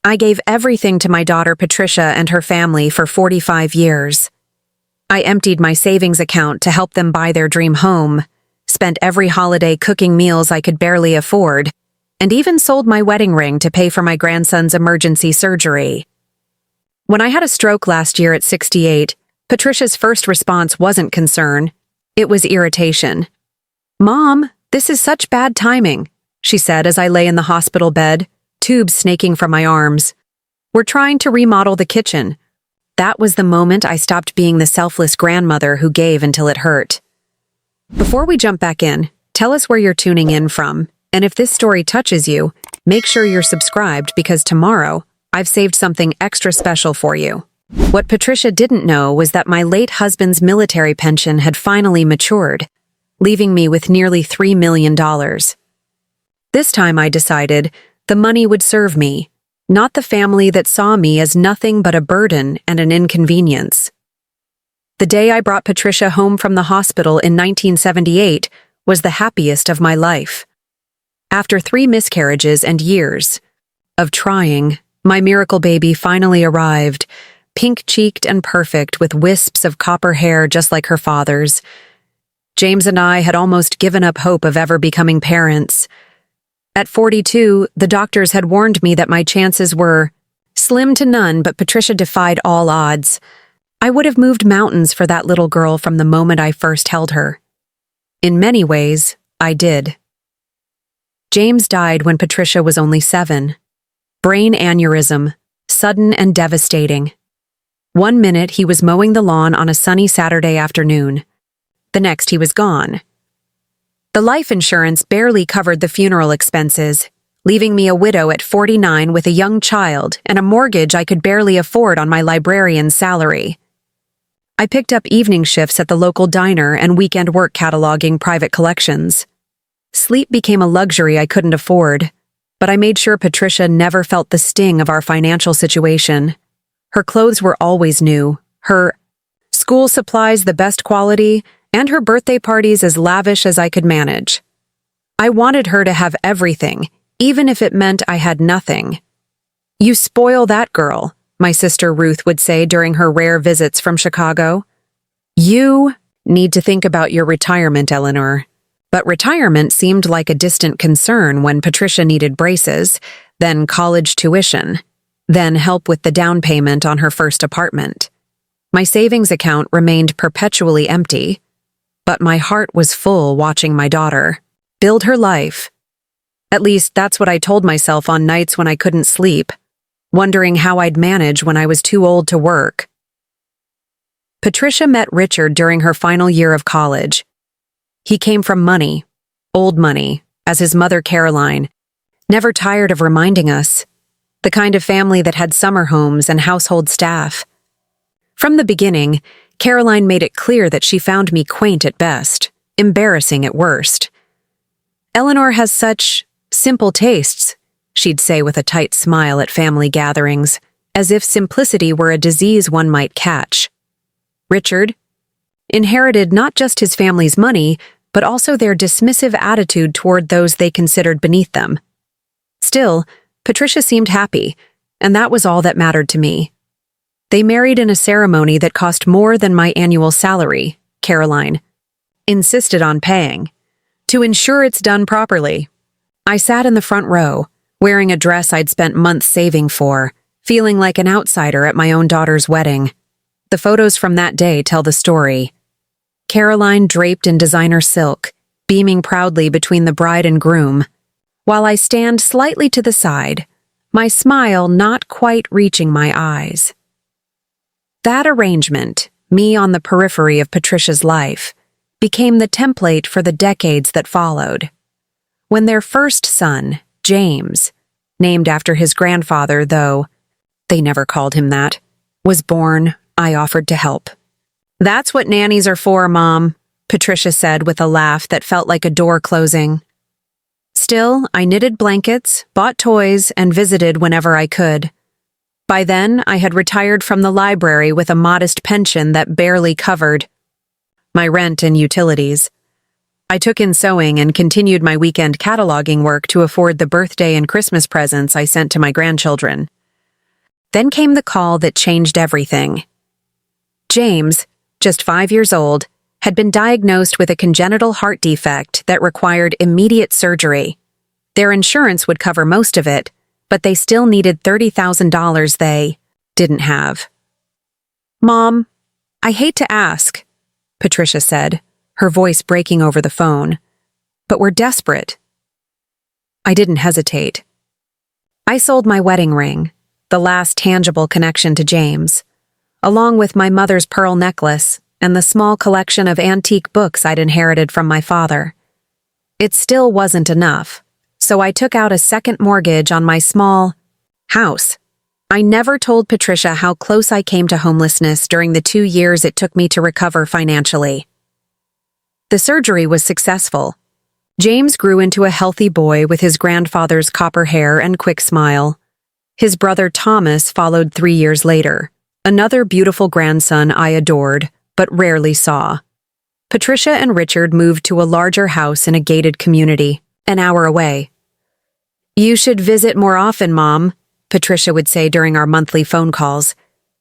I gave everything to my daughter Patricia and her family for 45 years. I emptied my savings account to help them buy their dream home, spent every holiday cooking meals I could barely afford, and even sold my wedding ring to pay for my grandson's emergency surgery. When I had a stroke last year at 68, Patricia's first response wasn't concern, it was irritation. "Mom, this is such bad timing," she said as I lay in the hospital bed, tubes snaking from my arms. "We're trying to remodel the kitchen." That was the moment I stopped being the selfless grandmother who gave until it hurt. Before we jump back in, tell us where you're tuning in from, and if this story touches you, make sure you're subscribed because tomorrow, I've saved something extra special for you. What Patricia didn't know was that my late husband's military pension had finally matured, leaving me with nearly $3 million. This time I decided the money would serve me, not the family that saw me as nothing but a burden and an inconvenience. The day I brought Patricia home from the hospital in 1978 was the happiest of my life. After 3 miscarriages and years of trying, my miracle baby finally arrived, pink-cheeked and perfect with wisps of copper hair just like her father's. James and I had almost given up hope of ever becoming parents. At 42, the doctors had warned me that my chances were slim to none, but Patricia defied all odds. I would have moved mountains for that little girl from the moment I first held her. In many ways, I did. James died when Patricia was only 7. Brain aneurysm, sudden and devastating. One minute he was mowing the lawn on a sunny Saturday afternoon. The next he was gone. The life insurance barely covered the funeral expenses, leaving me a widow at 49 with a young child and a mortgage I could barely afford on my librarian's salary. I picked up evening shifts at the local diner and weekend work cataloging private collections. Sleep became a luxury I couldn't afford, but I made sure Patricia never felt the sting of our financial situation. Her clothes were always new, her school supplies the best quality, and her birthday parties as lavish as I could manage. I wanted her to have everything, even if it meant I had nothing. "You spoil that girl," my sister Ruth would say during her rare visits from Chicago. "You need to think about your retirement, Eleanor." But retirement seemed like a distant concern when Patricia needed braces, then college tuition, then help with the down payment on her first apartment. My savings account remained perpetually empty, but my heart was full watching my daughter build her life. At least that's what I told myself on nights when I couldn't sleep, wondering how I'd manage when I was too old to work. Patricia met Richard during her final year of college. He came from money, old money, as his mother Caroline, never tired of reminding us, the kind of family that had summer homes and household staff. From the beginning, Caroline made it clear that she found me quaint at best, embarrassing at worst. "Eleanor has such simple tastes," she'd say with a tight smile at family gatherings, as if simplicity were a disease one might catch. Richard inherited not just his family's money, but also their dismissive attitude toward those they considered beneath them. Still, Patricia seemed happy, and that was all that mattered to me. They married in a ceremony that cost more than my annual salary, Caroline insisted on paying, to ensure it's done properly. I sat in the front row, wearing a dress I'd spent months saving for, feeling like an outsider at my own daughter's wedding. The photos from that day tell the story. Caroline draped in designer silk, beaming proudly between the bride and groom, while I stand slightly to the side, my smile not quite reaching my eyes. That arrangement, me on the periphery of Patricia's life, became the template for the decades that followed. When their first son, James, named after his grandfather, though they never called him that, was born, I offered to help. "That's what nannies are for, Mom," Patricia said with a laugh that felt like a door closing. Still, I knitted blankets, bought toys, and visited whenever I could. By then, I had retired from the library with a modest pension that barely covered my rent and utilities. I took in sewing and continued my weekend cataloging work to afford the birthday and Christmas presents I sent to my grandchildren. Then came the call that changed everything. James, just 5 years old, had been diagnosed with a congenital heart defect that required immediate surgery. Their insurance would cover most of it, but they still needed $30,000 they didn't have. "Mom, I hate to ask," Patricia said, her voice breaking over the phone, "but we're desperate." I didn't hesitate. I sold my wedding ring, the last tangible connection to James, along with my mother's pearl necklace and the small collection of antique books I'd inherited from my father. It still wasn't enough, so I took out a second mortgage on my small house. I never told Patricia how close I came to homelessness during the 2 years it took me to recover financially. The surgery was successful. James grew into a healthy boy with his grandfather's copper hair and quick smile. His brother Thomas followed 3 years later, another beautiful grandson I adored, but rarely saw. Patricia and Richard moved to a larger house in a gated community, an hour away. "You should visit more often, Mom," Patricia would say during our monthly phone calls,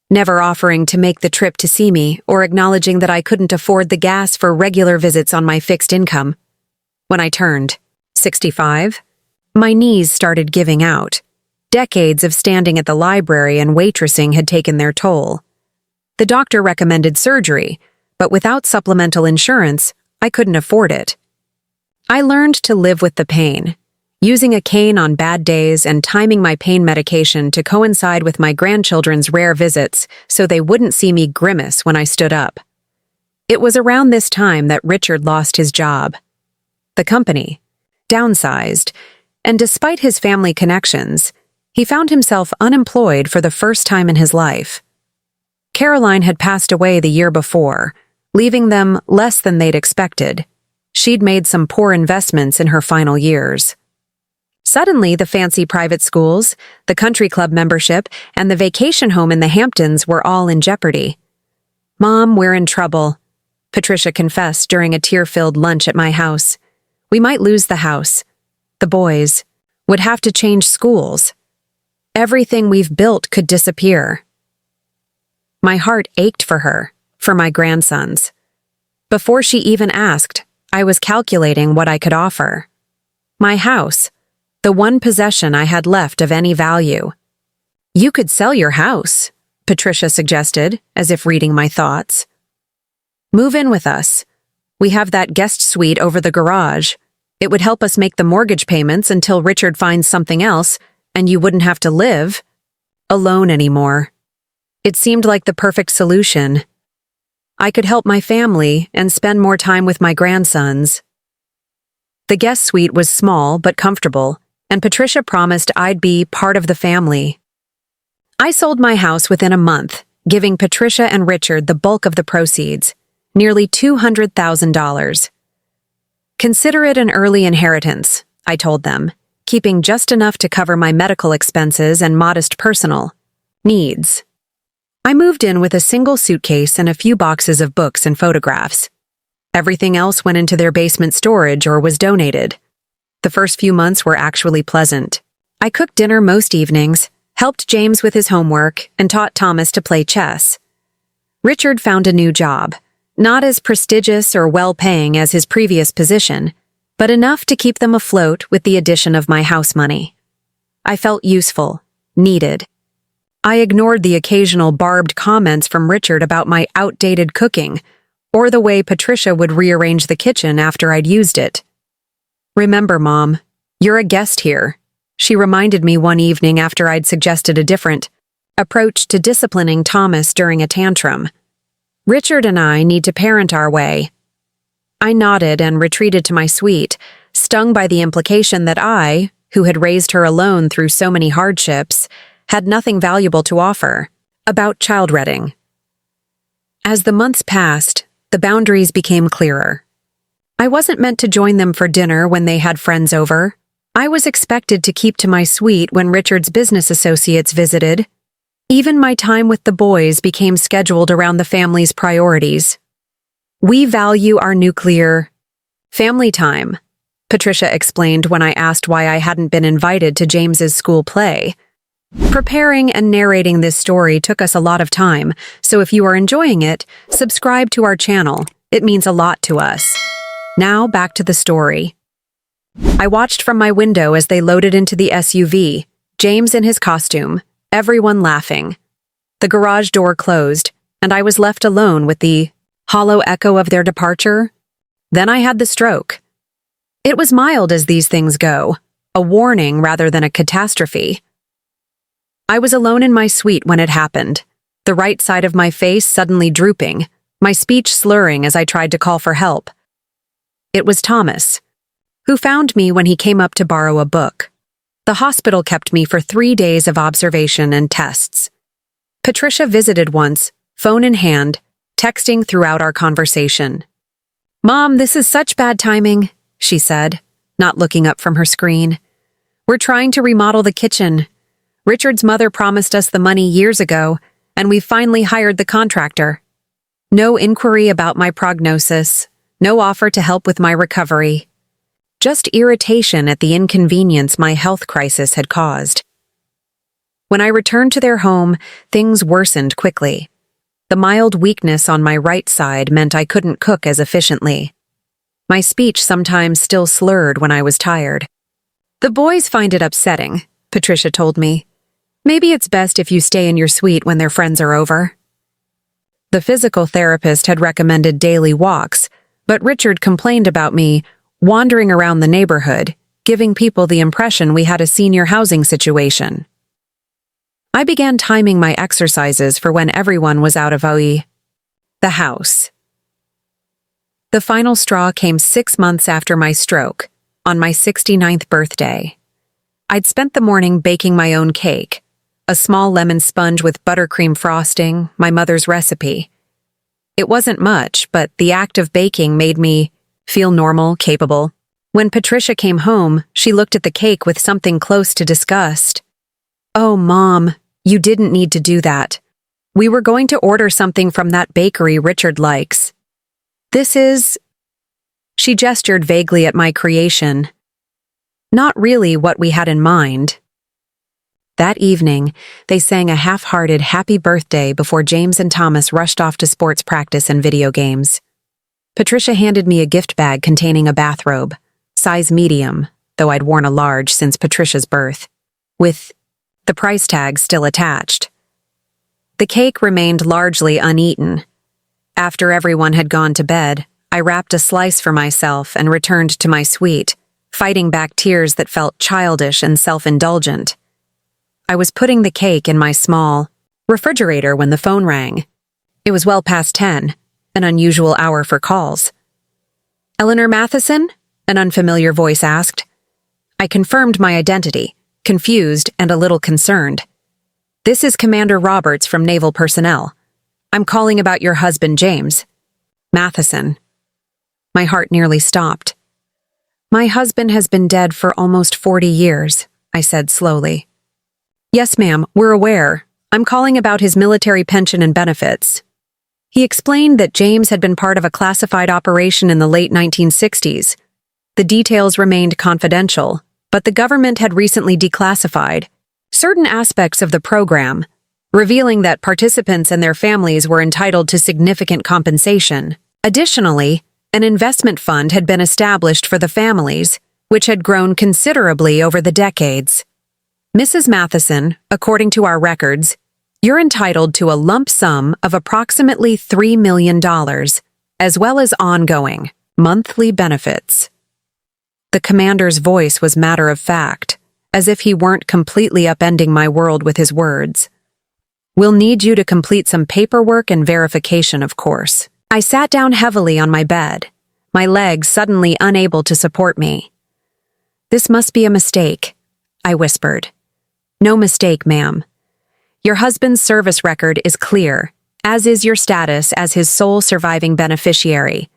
never offering to make the trip to see me or acknowledging that I couldn't afford the gas for regular visits on my fixed income. When I turned 65, my knees started giving out. Decades of standing at the library and waitressing had taken their toll. The doctor recommended surgery, but without supplemental insurance, I couldn't afford it. I learned to live with the pain, using a cane on bad days and timing my pain medication to coincide with my grandchildren's rare visits so they wouldn't see me grimace when I stood up. It was around this time that Richard lost his job. The company downsized, and despite his family connections, he found himself unemployed for the first time in his life. Caroline had passed away the year before, leaving them less than they'd expected. She'd made some poor investments in her final years. Suddenly, the fancy private schools, the country club membership, and the vacation home in the Hamptons were all in jeopardy. "Mom, we're in trouble," Patricia confessed during a tear-filled lunch at my house. "We might lose the house. The boys would have to change schools. Everything we've built could disappear." My heart ached for her, for my grandsons. Before she even asked, I was calculating what I could offer. My house, the one possession I had left of any value. "You could sell your house," Patricia suggested, as if reading my thoughts. "Move in with us. We have that guest suite over the garage. It would help us make the mortgage payments until Richard finds something else, and you wouldn't have to live alone anymore." It seemed like the perfect solution. I could help my family and spend more time with my grandsons. The guest suite was small but comfortable, and Patricia promised I'd be part of the family. I sold my house within a month, giving Patricia and Richard the bulk of the proceeds, nearly $200,000. "Consider it an early inheritance," I told them, keeping just enough to cover my medical expenses and modest personal needs. I moved in with a single suitcase and a few boxes of books and photographs. Everything else went into their basement storage or was donated. The first few months were actually pleasant. I cooked dinner most evenings, helped James with his homework, and taught Thomas to play chess. Richard found a new job, not as prestigious or well-paying as his previous position, but enough to keep them afloat with the addition of my house money. I felt useful, needed. I ignored the occasional barbed comments from Richard about my outdated cooking, or the way Patricia would rearrange the kitchen after I'd used it. "Remember, Mom, you're a guest here," she reminded me one evening after I'd suggested a different approach to disciplining Thomas during a tantrum. "Richard and I need to parent our way." I nodded and retreated to my suite, stung by the implication that I, who had raised her alone through so many hardships, had nothing valuable to offer about child rearing. As the months passed, the boundaries became clearer. I wasn't meant to join them for dinner when they had friends over. I was expected to keep to my suite when Richard's business associates visited. Even my time with the boys became scheduled around the family's priorities. "We value our nuclear family time," Patricia explained when I asked why I hadn't been invited to James's school play. Preparing and narrating this story took us a lot of time, so if you are enjoying it, subscribe to our channel. It means a lot to us. Now back to the story. I watched from my window as they loaded into the SUV, James in his costume, everyone laughing. The garage door closed, and I was left alone with the hollow echo of their departure. Then I had the stroke. It was mild as these things go, a warning rather than a catastrophe. I was alone in my suite when it happened, the right side of my face suddenly drooping, my speech slurring as I tried to call for help. It was Thomas, who found me when he came up to borrow a book. The hospital kept me for 3 days of observation and tests. Patricia visited once, phone in hand, texting throughout our conversation. "Mom, this is such bad timing," she said, not looking up from her screen. "We're trying to remodel the kitchen. Richard's mother promised us the money years ago, and we've finally hired the contractor. No inquiry about my prognosis, no offer to help with my recovery. Just irritation at the inconvenience my health crisis had caused." When I returned to their home, things worsened quickly. The mild weakness on my right side meant I couldn't cook as efficiently. My speech sometimes still slurred when I was tired. "The boys find it upsetting," Patricia told me. "Maybe it's best if you stay in your suite when their friends are over." The physical therapist had recommended daily walks, but Richard complained about me wandering around the neighborhood, giving people the impression we had a senior housing situation. I began timing my exercises for when everyone was out of the house. The final straw came 6 months after my stroke, on my 69th birthday. I'd spent the morning baking my own cake, a small lemon sponge with buttercream frosting, my mother's recipe. It wasn't much, but the act of baking made me feel normal, capable. When Patricia came home, she looked at the cake with something close to disgust. "Oh, Mom, you didn't need to do that. We were going to order something from that bakery Richard likes. This is..." She gestured vaguely at my creation. Not really what we had in mind. That evening, they sang a half-hearted happy birthday before James and Thomas rushed off to sports practice and video games. Patricia handed me a gift bag containing a bathrobe, size medium, though I'd worn a large since Patricia's birth, with the price tag still attached. The cake remained largely uneaten. After everyone had gone to bed, I wrapped a slice for myself and returned to my suite, fighting back tears that felt childish and self-indulgent. I was putting the cake in my small refrigerator when the phone rang. It was well past 10, an unusual hour for calls. "Eleanor Matheson?" an unfamiliar voice asked. I confirmed my identity, confused and a little concerned. "This is Commander Roberts from Naval Personnel. I'm calling about your husband, James." "Matheson." My heart nearly stopped. "My husband has been dead for almost 40 years, I said slowly. "Yes, ma'am, we're aware. I'm calling about his military pension and benefits." He explained that James had been part of a classified operation in the late 1960s. The details remained confidential, but the government had recently declassified certain aspects of the program, revealing that participants and their families were entitled to significant compensation. Additionally, an investment fund had been established for the families, which had grown considerably over the decades. "Mrs. Matheson, according to our records, you're entitled to a lump sum of approximately $3 million, as well as ongoing, monthly benefits." The commander's voice was matter-of-fact, as if he weren't completely upending my world with his words. "We'll need you to complete some paperwork and verification, of course." I sat down heavily on my bed, my legs suddenly unable to support me. "This must be a mistake," I whispered. "No mistake, ma'am. Your husband's service record is clear, as is your status as his sole surviving beneficiary.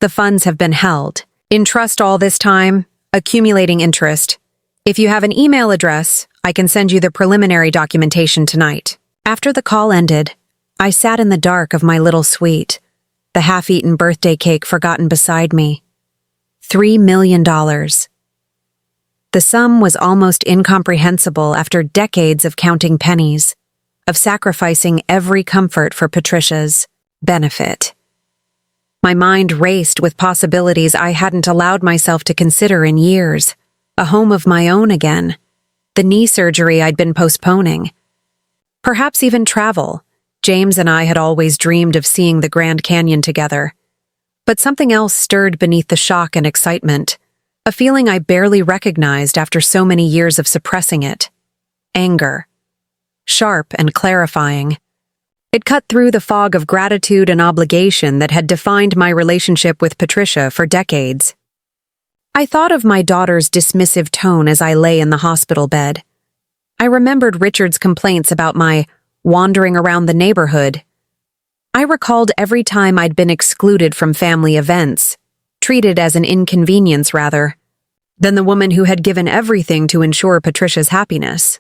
The funds have been held in trust all this time, accumulating interest. If you have an email address, I can send you the preliminary documentation tonight." After the call ended, I sat in the dark of my little suite, the half-eaten birthday cake forgotten beside me. $3 million. The sum was almost incomprehensible after decades of counting pennies, of sacrificing every comfort for Patricia's benefit. My mind raced with possibilities I hadn't allowed myself to consider in years. A home of my own again. The knee surgery I'd been postponing. Perhaps even travel. James and I had always dreamed of seeing the Grand Canyon together. But something else stirred beneath the shock and excitement. A feeling I barely recognized after so many years of suppressing it. Anger. Sharp and clarifying. It cut through the fog of gratitude and obligation that had defined my relationship with Patricia for decades. I thought of my daughter's dismissive tone as I lay in the hospital bed. I remembered Richard's complaints about my wandering around the neighborhood. I recalled every time I'd been excluded from family events, treated as an inconvenience rather, than the woman who had given everything to ensure Patricia's happiness.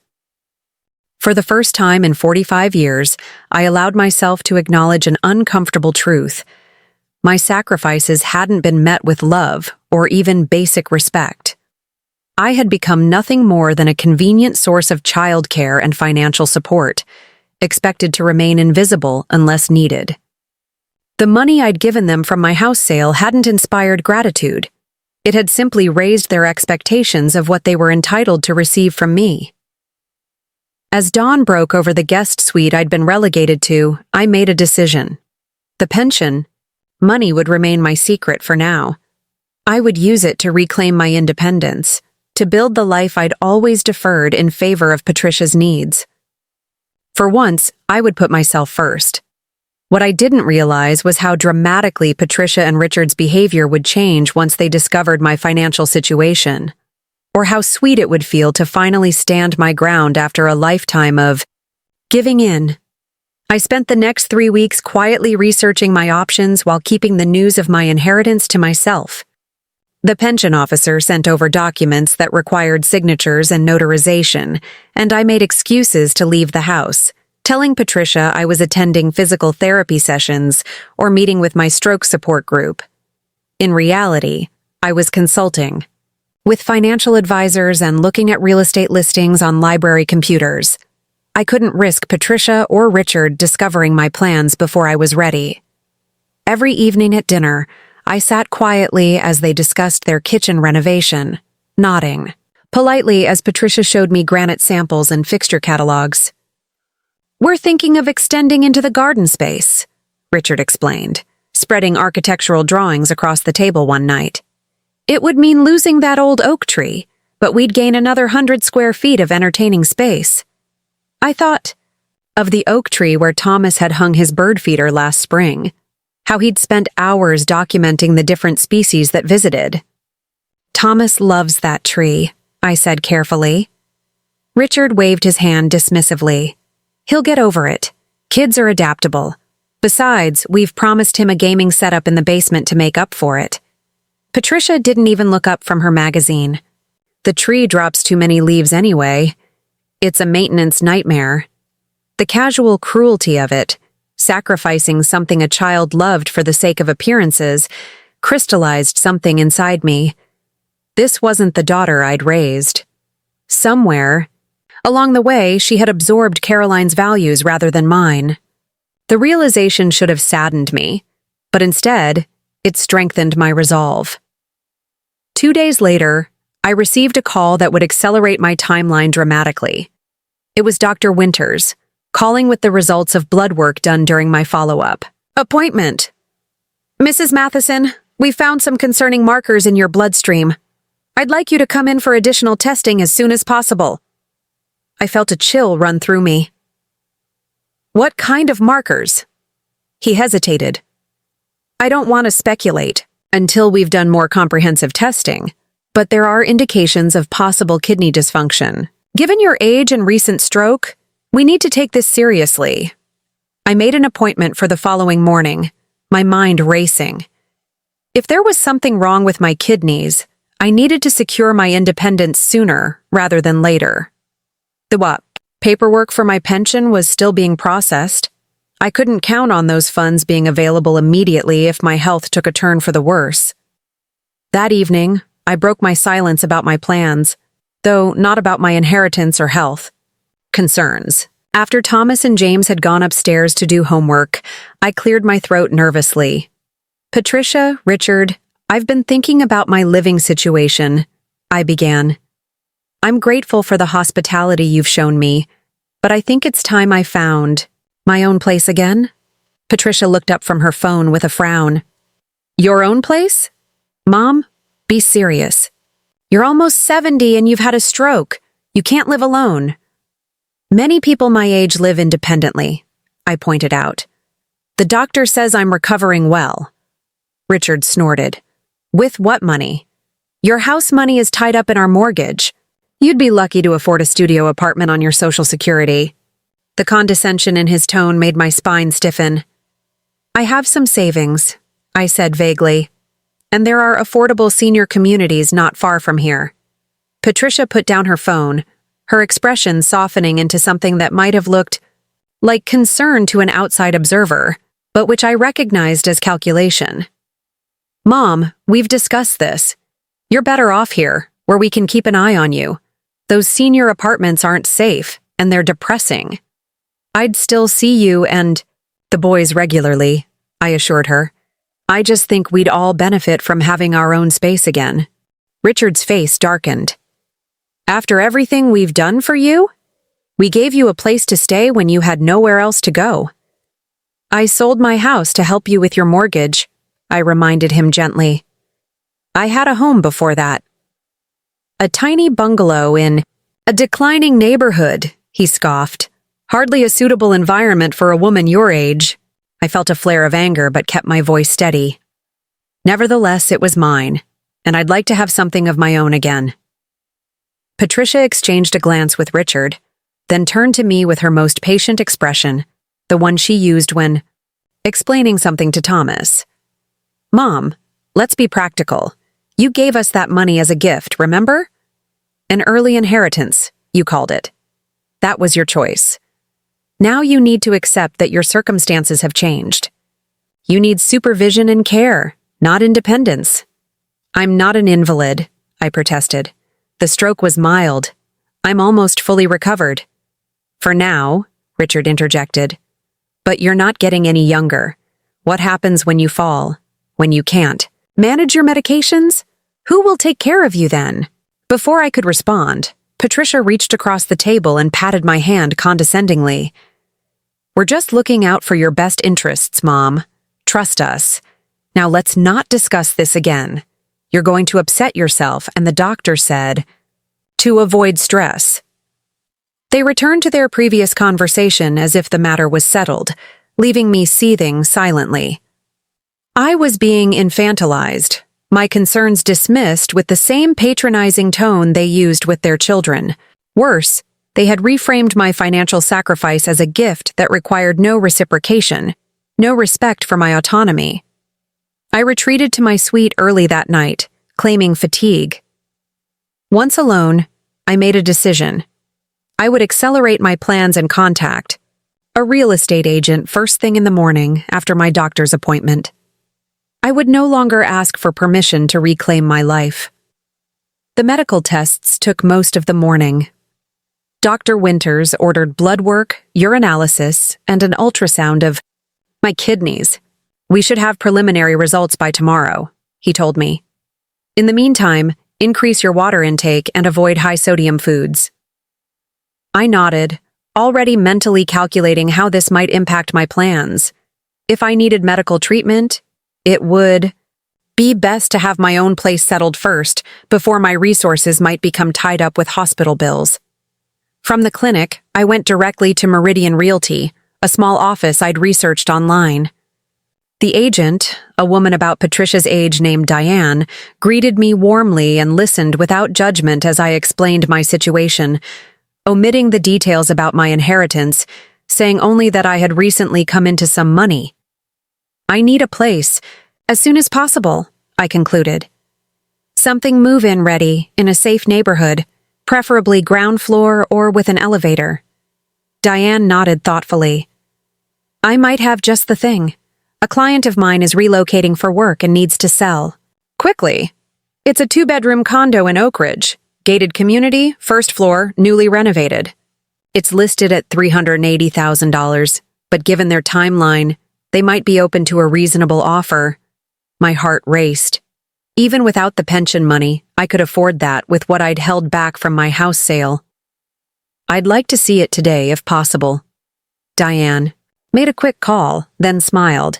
For the first time in 45 years, I allowed myself to acknowledge an uncomfortable truth. My sacrifices hadn't been met with love or even basic respect. I had become nothing more than a convenient source of childcare and financial support, expected to remain invisible unless needed. The money I'd given them from my house sale hadn't inspired gratitude. It had simply raised their expectations of what they were entitled to receive from me. As dawn broke over the guest suite I'd been relegated to, I made a decision. The pension, money would remain my secret for now. I would use it to reclaim my independence, to build the life I'd always deferred in favor of Patricia's needs. For once, I would put myself first. What I didn't realize was how dramatically Patricia and Richard's behavior would change once they discovered my financial situation, or how sweet it would feel to finally stand my ground after a lifetime of giving in. I spent the next 3 weeks quietly researching my options while keeping the news of my inheritance to myself. The pension officer sent over documents that required signatures and notarization, and I made excuses to leave the house, telling Patricia I was attending physical therapy sessions or meeting with my stroke support group. In reality, I was consulting with financial advisors and looking at real estate listings on library computers. I couldn't risk Patricia or Richard discovering my plans before I was ready. Every evening at dinner, I sat quietly as they discussed their kitchen renovation, nodding politely as Patricia showed me granite samples and fixture catalogs. "We're thinking of extending into the garden space," Richard explained, spreading architectural drawings across the table one night. "It would mean losing that old oak tree, but we'd gain another 100 square feet of entertaining space." I thought of the oak tree where Thomas had hung his bird feeder last spring, how he'd spent hours documenting the different species that visited. "Thomas loves that tree," I said carefully. Richard waved his hand dismissively. "He'll get over it. Kids are adaptable. Besides, we've promised him a gaming setup in the basement to make up for it." Patricia didn't even look up from her magazine. "The tree drops too many leaves anyway. It's a maintenance nightmare." The casual cruelty of it, sacrificing something a child loved for the sake of appearances, crystallized something inside me. This wasn't the daughter I'd raised. Somewhere along the way, she had absorbed Caroline's values rather than mine. The realization should have saddened me, but instead, it strengthened my resolve. 2 days later, I received a call that would accelerate my timeline dramatically. It was Dr. Winters, calling with the results of blood work done during my follow-up appointment. "Mrs. Matheson, we found some concerning markers in your bloodstream. I'd like you to come in for additional testing as soon as possible." I felt a chill run through me. "What kind of markers?" He hesitated. "I don't want to speculate until we've done more comprehensive testing, but there are indications of possible kidney dysfunction. Given your age and recent stroke, we need to take this seriously." I made an appointment for the following morning, my mind racing. If there was something wrong with my kidneys, I needed to secure my independence sooner rather than later. The paperwork for my pension was still being processed. I couldn't count on those funds being available immediately if my health took a turn for the worse. That evening, I broke my silence about my plans, though not about my inheritance or health concerns. After Thomas and James had gone upstairs to do homework, I cleared my throat nervously. Patricia, Richard, I've been thinking about my living situation, I began. I'm grateful for the hospitality you've shown me, but I think it's time I found my own place again. Patricia looked up from her phone with a frown. Your own place? Mom, be serious. You're almost 70 and you've had a stroke. You can't live alone. Many people my age live independently, I pointed out. The doctor says I'm recovering well. Richard snorted. With what money? Your house money is tied up in our mortgage. You'd be lucky to afford a studio apartment on your Social Security. The condescension in his tone made my spine stiffen. I have some savings, I said vaguely, and there are affordable senior communities not far from here. Patricia put down her phone, her expression softening into something that might have looked like concern to an outside observer, but which I recognized as calculation. Mom, we've discussed this. You're better off here, where we can keep an eye on you. Those senior apartments aren't safe, and they're depressing. I'd still see you and the boys regularly, I assured her. I just think we'd all benefit from having our own space again. Richard's face darkened. After everything we've done for you? We gave you a place to stay when you had nowhere else to go. I sold my house to help you with your mortgage, I reminded him gently. I had a home before that. A tiny bungalow in a declining neighborhood, he scoffed. Hardly a suitable environment for a woman your age. I felt a flare of anger but kept my voice steady. Nevertheless, it was mine, and I'd like to have something of my own again. Patricia exchanged a glance with Richard, then turned to me with her most patient expression, the one she used when explaining something to Thomas. Mom, let's be practical. You gave us that money as a gift, remember? An early inheritance, you called it. That was your choice. Now you need to accept that your circumstances have changed. You need supervision and care, not independence. I'm not an invalid, I protested. The stroke was mild. I'm almost fully recovered. For now, Richard interjected. But you're not getting any younger. What happens when you fall? When you can't manage your medications? Who will take care of you then? Before I could respond, Patricia reached across the table and patted my hand condescendingly. We're just looking out for your best interests, Mom. Trust us. Now let's not discuss this again. You're going to upset yourself, and the doctor said, to avoid stress. They returned to their previous conversation as if the matter was settled, leaving me seething silently. I was being infantilized, my concerns dismissed with the same patronizing tone they used with their children. Worse, they had reframed my financial sacrifice as a gift that required no reciprocation, no respect for my autonomy. I retreated to my suite early that night, claiming fatigue. Once alone, I made a decision. I would accelerate my plans and contact a real estate agent first thing in the morning after my doctor's appointment. I would no longer ask for permission to reclaim my life. The medical tests took most of the morning. Dr. Winters ordered blood work, urinalysis, and an ultrasound of my kidneys. We should have preliminary results by tomorrow, he told me. In the meantime, increase your water intake and avoid high-sodium foods. I nodded, already mentally calculating how this might impact my plans. If I needed medical treatment, it would be best to have my own place settled first before my resources might become tied up with hospital bills. From the clinic, I went directly to Meridian Realty, a small office I'd researched online. The agent, a woman about Patricia's age named Diane, greeted me warmly and listened without judgment as I explained my situation, omitting the details about my inheritance, saying only that I had recently come into some money. I need a place, as soon as possible, I concluded. Something move-in ready, in a safe neighborhood, preferably ground floor or with an elevator. Diane nodded thoughtfully. I might have just the thing. A client of mine is relocating for work and needs to sell. Quickly. It's a 2-bedroom condo in Oak Ridge, Gated community, first floor, newly renovated. It's listed at $380,000, but given their timeline, they might be open to a reasonable offer. My heart raced. Even without the pension money, I could afford that with what I'd held back from my house sale. I'd like to see it today if possible. Diane made a quick call, then smiled.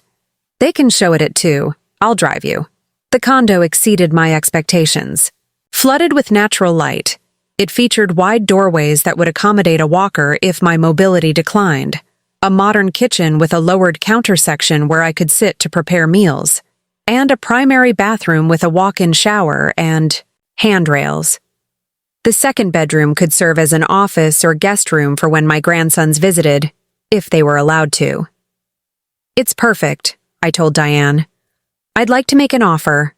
They can show it at 2. I'll drive you. The condo exceeded my expectations. Flooded with natural light, it featured wide doorways that would accommodate a walker if my mobility declined, a modern kitchen with a lowered counter section where I could sit to prepare meals, and a primary bathroom with a walk-in shower and handrails. The second bedroom could serve as an office or guest room for when my grandsons visited, if they were allowed to. It's perfect, I told Diane. I'd like to make an offer.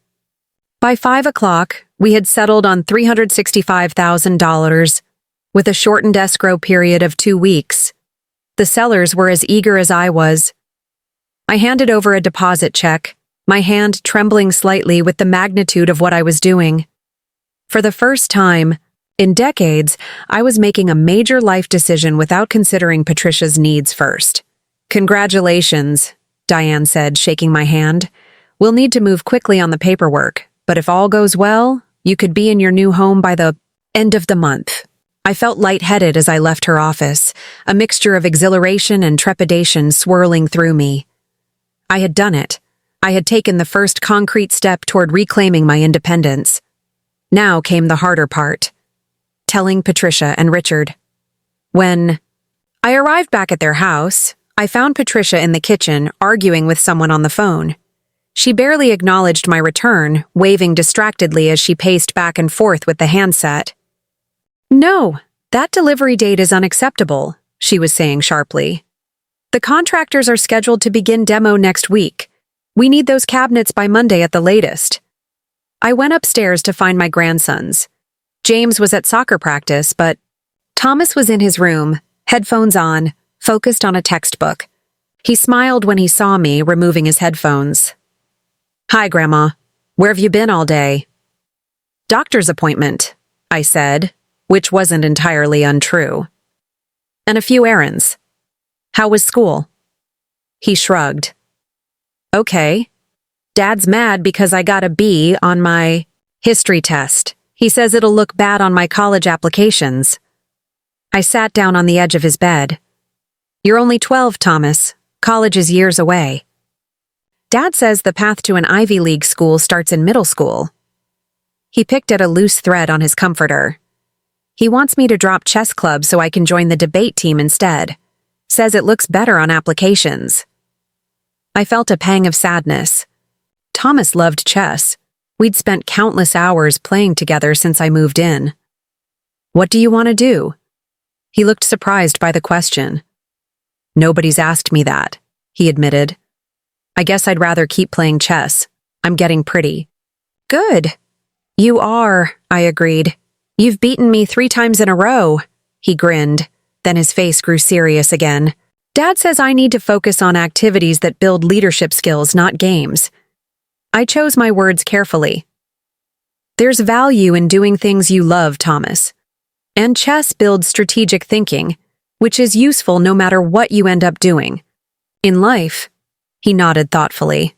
By 5 o'clock, we had settled on $365,000, with a shortened escrow period of 2 weeks. The sellers were as eager as I was. I handed over a deposit check, my hand trembling slightly with the magnitude of what I was doing. For the first time, in decades, I was making a major life decision without considering Patricia's needs first. Congratulations, Diane said, shaking my hand. We'll need to move quickly on the paperwork, but if all goes well, you could be in your new home by the end of the month. I felt lightheaded as I left her office, a mixture of exhilaration and trepidation swirling through me. I had done it. I had taken the first concrete step toward reclaiming my independence. Now came the harder part. Telling Patricia and Richard. When I arrived back at their house, I found Patricia in the kitchen arguing with someone on the phone. She barely acknowledged my return, waving distractedly as she paced back and forth with the handset. No, that delivery date is unacceptable, she was saying sharply. The contractors are scheduled to begin demo next week. We need those cabinets by Monday at the latest. I went upstairs to find my grandsons. James was at soccer practice, but Thomas was in his room, headphones on, focused on a textbook. He smiled when he saw me, removing his headphones. Hi, Grandma. Where have you been all day? Doctor's appointment, I said, which wasn't entirely untrue. And a few errands. How was school? He shrugged. Okay. Dad's mad because I got a B on my history test. He says it'll look bad on my college applications. I sat down on the edge of his bed. You're only 12, Thomas. College is years away. Dad says the path to an Ivy League school starts in middle school. He picked at a loose thread on his comforter. He wants me to drop chess club so I can join the debate team instead. Says it looks better on applications. I felt a pang of sadness. Thomas loved chess. We'd spent countless hours playing together since I moved in. What do you want to do? He looked surprised by the question. Nobody's asked me that, he admitted. I guess I'd rather keep playing chess. I'm getting pretty. Good. You are, I agreed. You've beaten me 3 times in a row. He grinned. Then his face grew serious again. Dad says I need to focus on activities that build leadership skills, not games. I chose my words carefully. There's value in doing things you love, Thomas. And chess builds strategic thinking, which is useful no matter what you end up doing. In life, he nodded thoughtfully.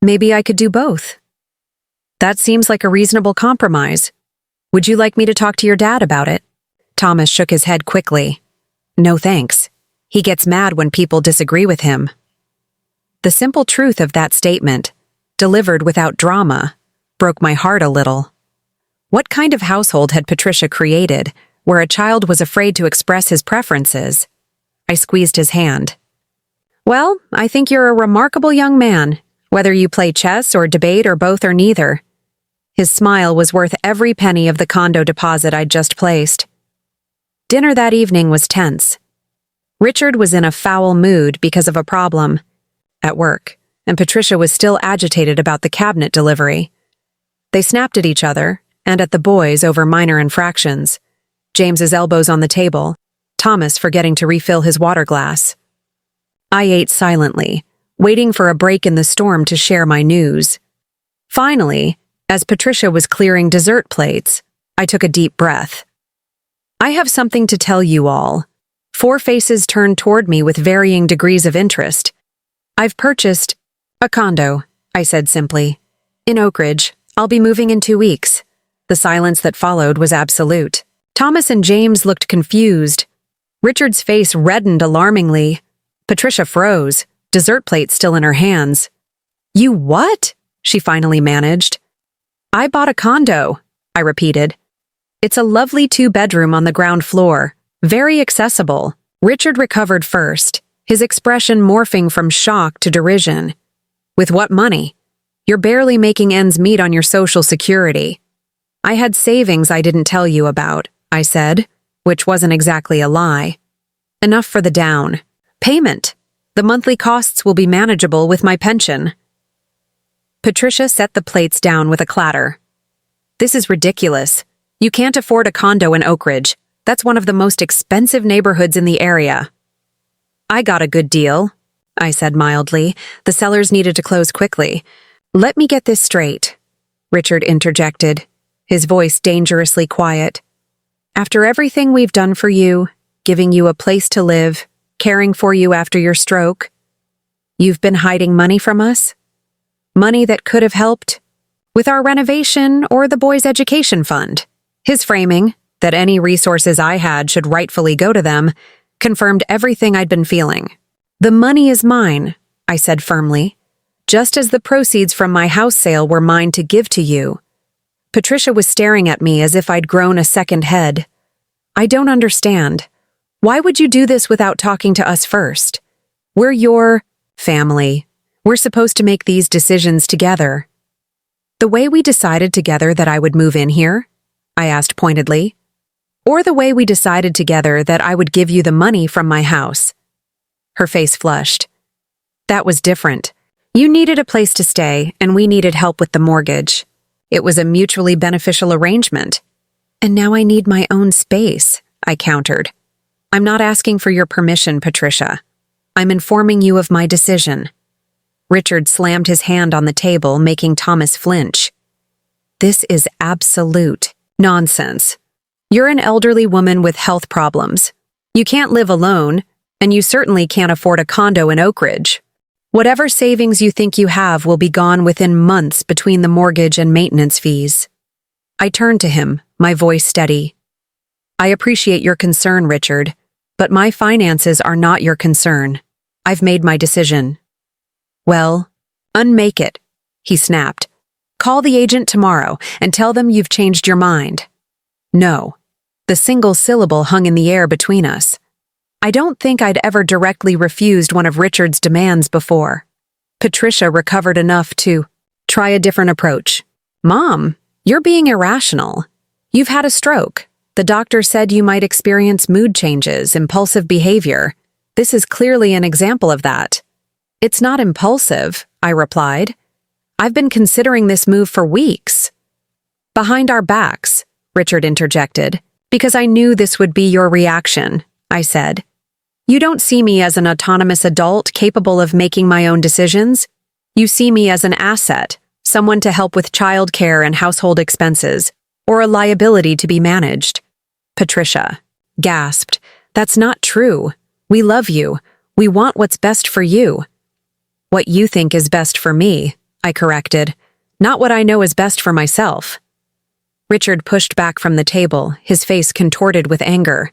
Maybe I could do both. That seems like a reasonable compromise. Would you like me to talk to your dad about it? Thomas shook his head quickly. No thanks. He gets mad when people disagree with him. The simple truth of that statement, delivered without drama, broke my heart a little. What kind of household had Patricia created, where a child was afraid to express his preferences? I squeezed his hand. Well, I think you're a remarkable young man, whether you play chess or debate or both or neither. His smile was worth every penny of the condo deposit I'd just placed. Dinner that evening was tense. Richard was in a foul mood because of a problem at work, and Patricia was still agitated about the cabinet delivery. They snapped at each other, and at the boys over minor infractions. James's elbows on the table, Thomas forgetting to refill his water glass. I ate silently, waiting for a break in the storm to share my news. Finally, as Patricia was clearing dessert plates, I took a deep breath. I have something to tell you all. 4 faces turned toward me with varying degrees of interest. I've purchased a condo, I said simply. In Oak Ridge. I'll be moving in 2 weeks. The silence that followed was absolute. Thomas and James looked confused. Richard's face reddened alarmingly. Patricia froze, dessert plate still in her hands. You what? She finally managed. I bought a condo, I repeated. It's a lovely 2-bedroom on the ground floor. Very accessible. Richard recovered first, his expression morphing from shock to derision. With what money? You're barely making ends meet on your Social Security. I had savings I didn't tell you about, I said, which wasn't exactly a lie. Enough for the down payment. The monthly costs will be manageable with my pension. Patricia set the plates down with a clatter. This is ridiculous. You can't afford a condo in Oak Ridge. That's one of the most expensive neighborhoods in the area. I got a good deal, I said mildly. The sellers needed to close quickly. Let me get this straight, Richard interjected, his voice dangerously quiet. After everything we've done for you, giving you a place to live, caring for you after your stroke, you've been hiding money from us? Money that could have helped with our renovation or the boys' education fund. His framing, that any resources I had should rightfully go to them, confirmed everything I'd been feeling. The money is mine, I said firmly, just as the proceeds from my house sale were mine to give to you. Patricia was staring at me as if I'd grown a second head. I don't understand. Why would you do this without talking to us first? We're your family. We're supposed to make these decisions together. The way we decided together that I would move in here? I asked pointedly. Or the way we decided together that I would give you the money from my house? Her face flushed. That was different. You needed a place to stay, and we needed help with the mortgage. It was a mutually beneficial arrangement. And now I need my own space, I countered. I'm not asking for your permission, Patricia. I'm informing you of my decision. Richard slammed his hand on the table, making Thomas flinch. This is absolute nonsense. You're an elderly woman with health problems. You can't live alone, and you certainly can't afford a condo in Oak Ridge. Whatever savings you think you have will be gone within months between the mortgage and maintenance fees. I turned to him, my voice steady. I appreciate your concern, Richard, but my finances are not your concern. I've made my decision. Well, unmake it, he snapped. Call the agent tomorrow and tell them you've changed your mind. No. The single syllable hung in the air between us. I don't think I'd ever directly refused one of Richard's demands before. Patricia recovered enough to try a different approach. Mom, you're being irrational. You've had a stroke. The doctor said you might experience mood changes, impulsive behavior. This is clearly an example of that. It's not impulsive, I replied. I've been considering this move for weeks. Behind our backs, Richard interjected, because I knew this would be your reaction, I said. You don't see me as an autonomous adult capable of making my own decisions. You see me as an asset, someone to help with childcare and household expenses, or a liability to be managed. Patricia gasped. That's not true. We love you. We want what's best for you. What you think is best for me, I corrected, not what I know is best for myself. Richard pushed back from the table, his face contorted with anger.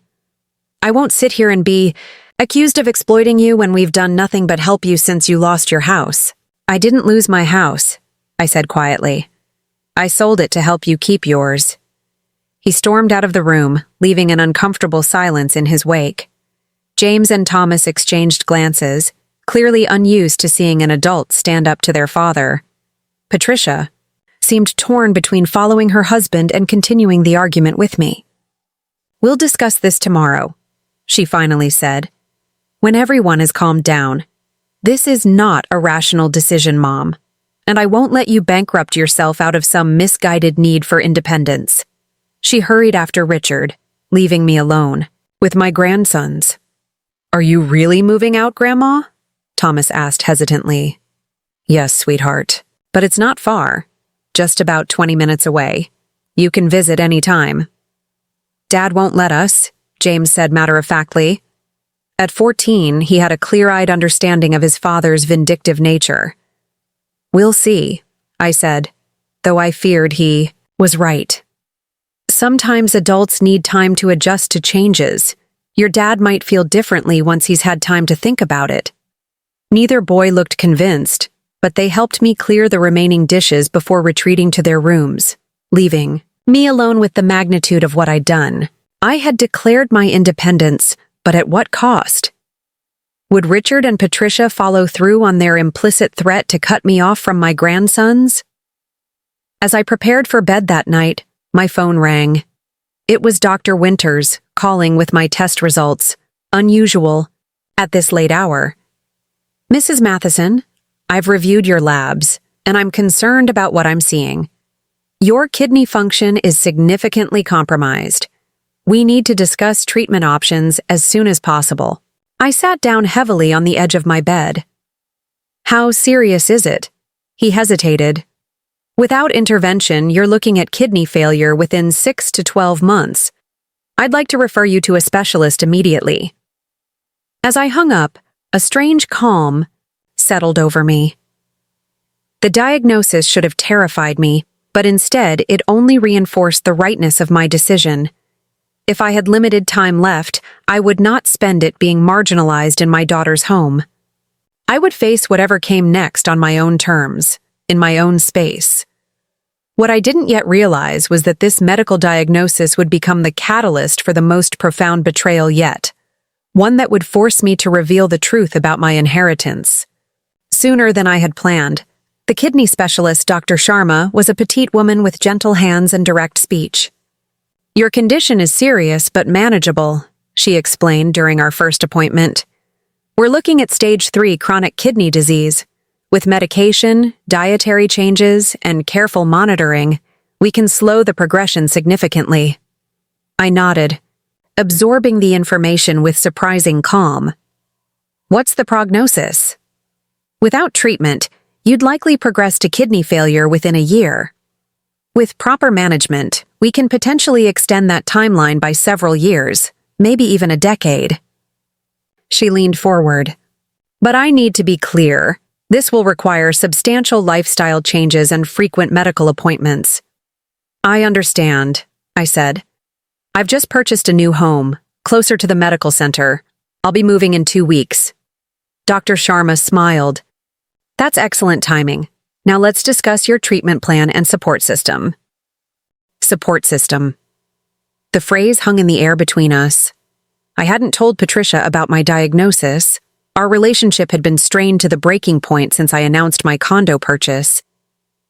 I won't sit here and be accused of exploiting you when we've done nothing but help you since you lost your house. I didn't lose my house, I said quietly. I sold it to help you keep yours. He stormed out of the room, leaving an uncomfortable silence in his wake. James and Thomas exchanged glances, clearly unused to seeing an adult stand up to their father. Patricia seemed torn between following her husband and continuing the argument with me. We'll discuss this tomorrow, she finally said. When everyone has calmed down. This is not a rational decision, Mom, and I won't let you bankrupt yourself out of some misguided need for independence. She hurried after Richard, leaving me alone, with my grandsons. Are you really moving out, Grandma? Thomas asked hesitantly. Yes, sweetheart, but it's not far, just about 20 minutes away. You can visit any time. Dad won't let us, James said matter-of-factly. At 14, he had a clear-eyed understanding of his father's vindictive nature. We'll see, I said, though I feared he was right. Sometimes adults need time to adjust to changes. Your dad might feel differently once he's had time to think about it. Neither boy looked convinced, but they helped me clear the remaining dishes before retreating to their rooms, leaving me alone with the magnitude of what I'd done. I had declared my independence, but at what cost? Would Richard and Patricia follow through on their implicit threat to cut me off from my grandsons? As I prepared for bed that night, my phone rang. It was Dr. Winters calling with my test results, unusual, at this late hour. Mrs. Matheson, I've reviewed your labs, and I'm concerned about what I'm seeing. Your kidney function is significantly compromised. We need to discuss treatment options as soon as possible. I sat down heavily on the edge of my bed. How serious is it? He hesitated. Without intervention, you're looking at kidney failure within 6 to 12 months. I'd like to refer you to a specialist immediately. As I hung up, a strange calm settled over me. The diagnosis should have terrified me, but instead it only reinforced the rightness of my decision. If I had limited time left, I would not spend it being marginalized in my daughter's home. I would face whatever came next on my own terms, in my own space. What I didn't yet realize was that this medical diagnosis would become the catalyst for the most profound betrayal yet, one that would force me to reveal the truth about my inheritance. Sooner than I had planned, the kidney specialist, Dr. Sharma, was a petite woman with gentle hands and direct speech. Your condition is serious but manageable, she explained during our first appointment. We're looking at stage 3 chronic kidney disease. With medication, dietary changes, and careful monitoring, we can slow the progression significantly. I nodded, absorbing the information with surprising calm. What's the prognosis? Without treatment, you'd likely progress to kidney failure within a year. With proper management, we can potentially extend that timeline by several years, maybe even a decade. She leaned forward. But I need to be clear. This will require substantial lifestyle changes and frequent medical appointments. I understand, I said. I've just purchased a new home, closer to the medical center. I'll be moving in 2 weeks. Dr. Sharma smiled. That's excellent timing. Now let's discuss your treatment plan and support system. Support system. The phrase hung in the air between us. I hadn't told Patricia about my diagnosis. Our relationship had been strained to the breaking point since I announced my condo purchase.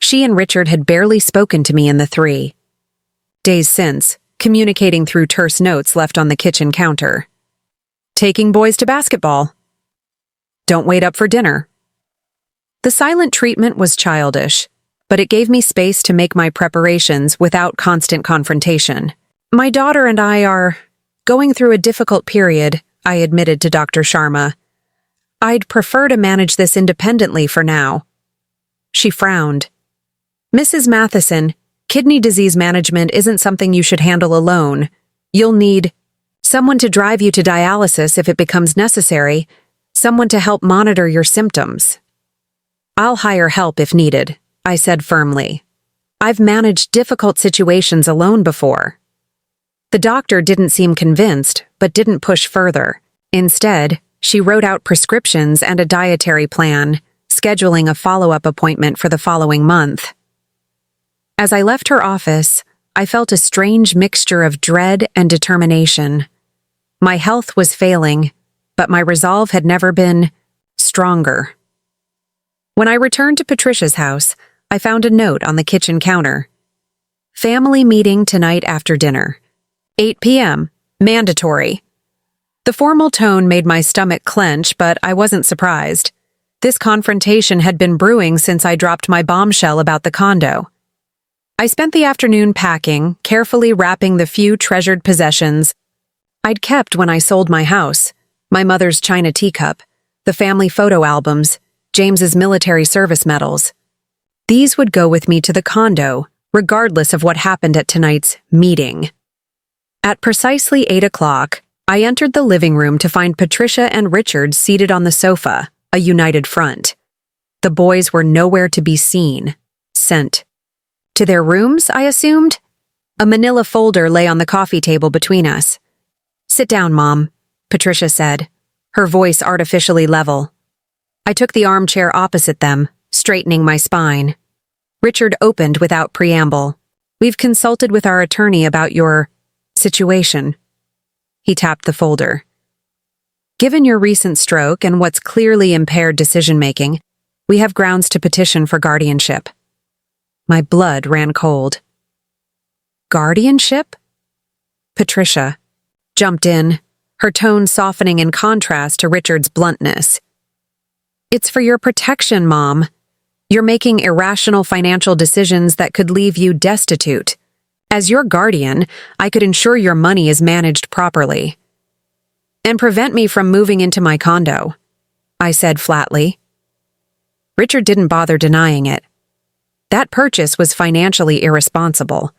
She and Richard had barely spoken to me in the 3 days since, communicating through terse notes left on the kitchen counter. Taking boys to basketball. Don't wait up for dinner. The silent treatment was childish, but it gave me space to make my preparations without constant confrontation. My daughter and I are going through a difficult period, I admitted to Dr. Sharma. I'd prefer to manage this independently for now. She frowned. Mrs. Matheson, kidney disease management isn't something you should handle alone. You'll need someone to drive you to dialysis if it becomes necessary, someone to help monitor your symptoms. I'll hire help if needed, I said firmly. I've managed difficult situations alone before. The doctor didn't seem convinced, but didn't push further. Instead, she wrote out prescriptions and a dietary plan, scheduling a follow-up appointment for the following month. As I left her office, I felt a strange mixture of dread and determination. My health was failing, but my resolve had never been stronger. When I returned to Patricia's house, I found a note on the kitchen counter. Family meeting tonight after dinner. 8 p.m. Mandatory. The formal tone made my stomach clench, but I wasn't surprised. This confrontation had been brewing since I dropped my bombshell about the condo. I spent the afternoon packing, carefully wrapping the few treasured possessions I'd kept when I sold my house, my mother's china teacup, the family photo albums, James's military service medals. These would go with me to the condo, regardless of what happened at tonight's meeting. At precisely 8 o'clock, I entered the living room to find Patricia and Richard seated on the sofa, a united front. The boys were nowhere to be seen. Sent to their rooms, I assumed? A manila folder lay on the coffee table between us. "Sit down, Mom," Patricia said, her voice artificially level. I took the armchair opposite them, straightening my spine. Richard opened without preamble. "We've consulted with our attorney about your situation." He tapped the folder. "Given your recent stroke and what's clearly impaired decision-making, we have grounds to petition for guardianship." My blood ran cold. "Guardianship?" Patricia jumped in, her tone softening in contrast to Richard's bluntness. "It's for your protection, Mom. You're making irrational financial decisions that could leave you destitute. As your guardian, I could ensure your money is managed properly. And prevent me from moving into my condo," I said flatly. Richard didn't bother denying it. That purchase was financially irresponsible.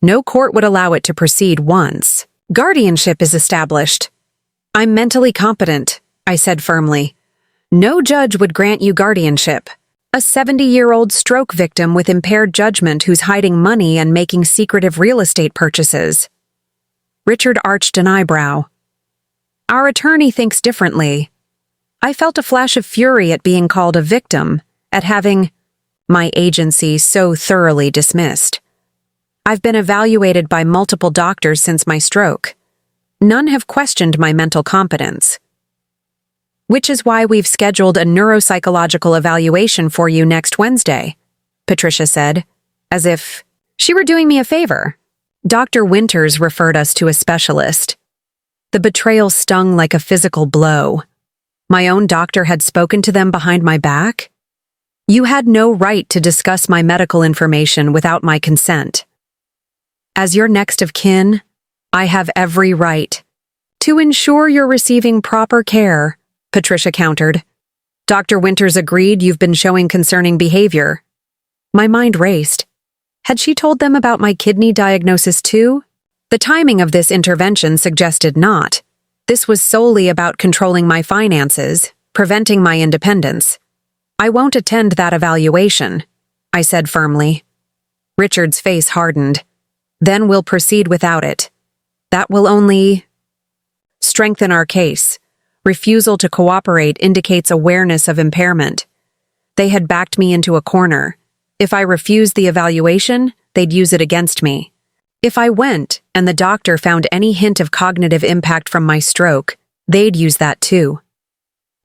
No court would allow it to proceed once guardianship is established. "I'm mentally competent," I said firmly. "No judge would grant you guardianship. A 70-year-old stroke victim with impaired judgment who's hiding money and making secretive real estate purchases." Richard arched an eyebrow. "Our attorney thinks differently." I felt a flash of fury at being called a victim, at having my agency so thoroughly dismissed. I've been evaluated by multiple doctors since my stroke. None have questioned my mental competence. "Which is why we've scheduled a neuropsychological evaluation for you next Wednesday," Patricia said, as if she were doing me a favor. Dr. Winters referred us to a specialist. The betrayal stung like a physical blow. My own doctor had spoken to them behind my back? "You had no right to discuss my medical information without my consent. As your next of kin, I have every right to ensure you're receiving proper care," Patricia countered. "Dr. Winters agreed you've been showing concerning behavior." My mind raced. Had she told them about my kidney diagnosis too? The timing of this intervention suggested not. This was solely about controlling my finances, preventing my independence. "I won't attend that evaluation," I said firmly. Richard's face hardened. "Then we'll proceed without it. That will only strengthen our case. Refusal to cooperate indicates awareness of impairment. They had backed me into a corner. If I refused the evaluation, they'd use it against me. If I went and the doctor found any hint of cognitive impact from my stroke, they'd use that too.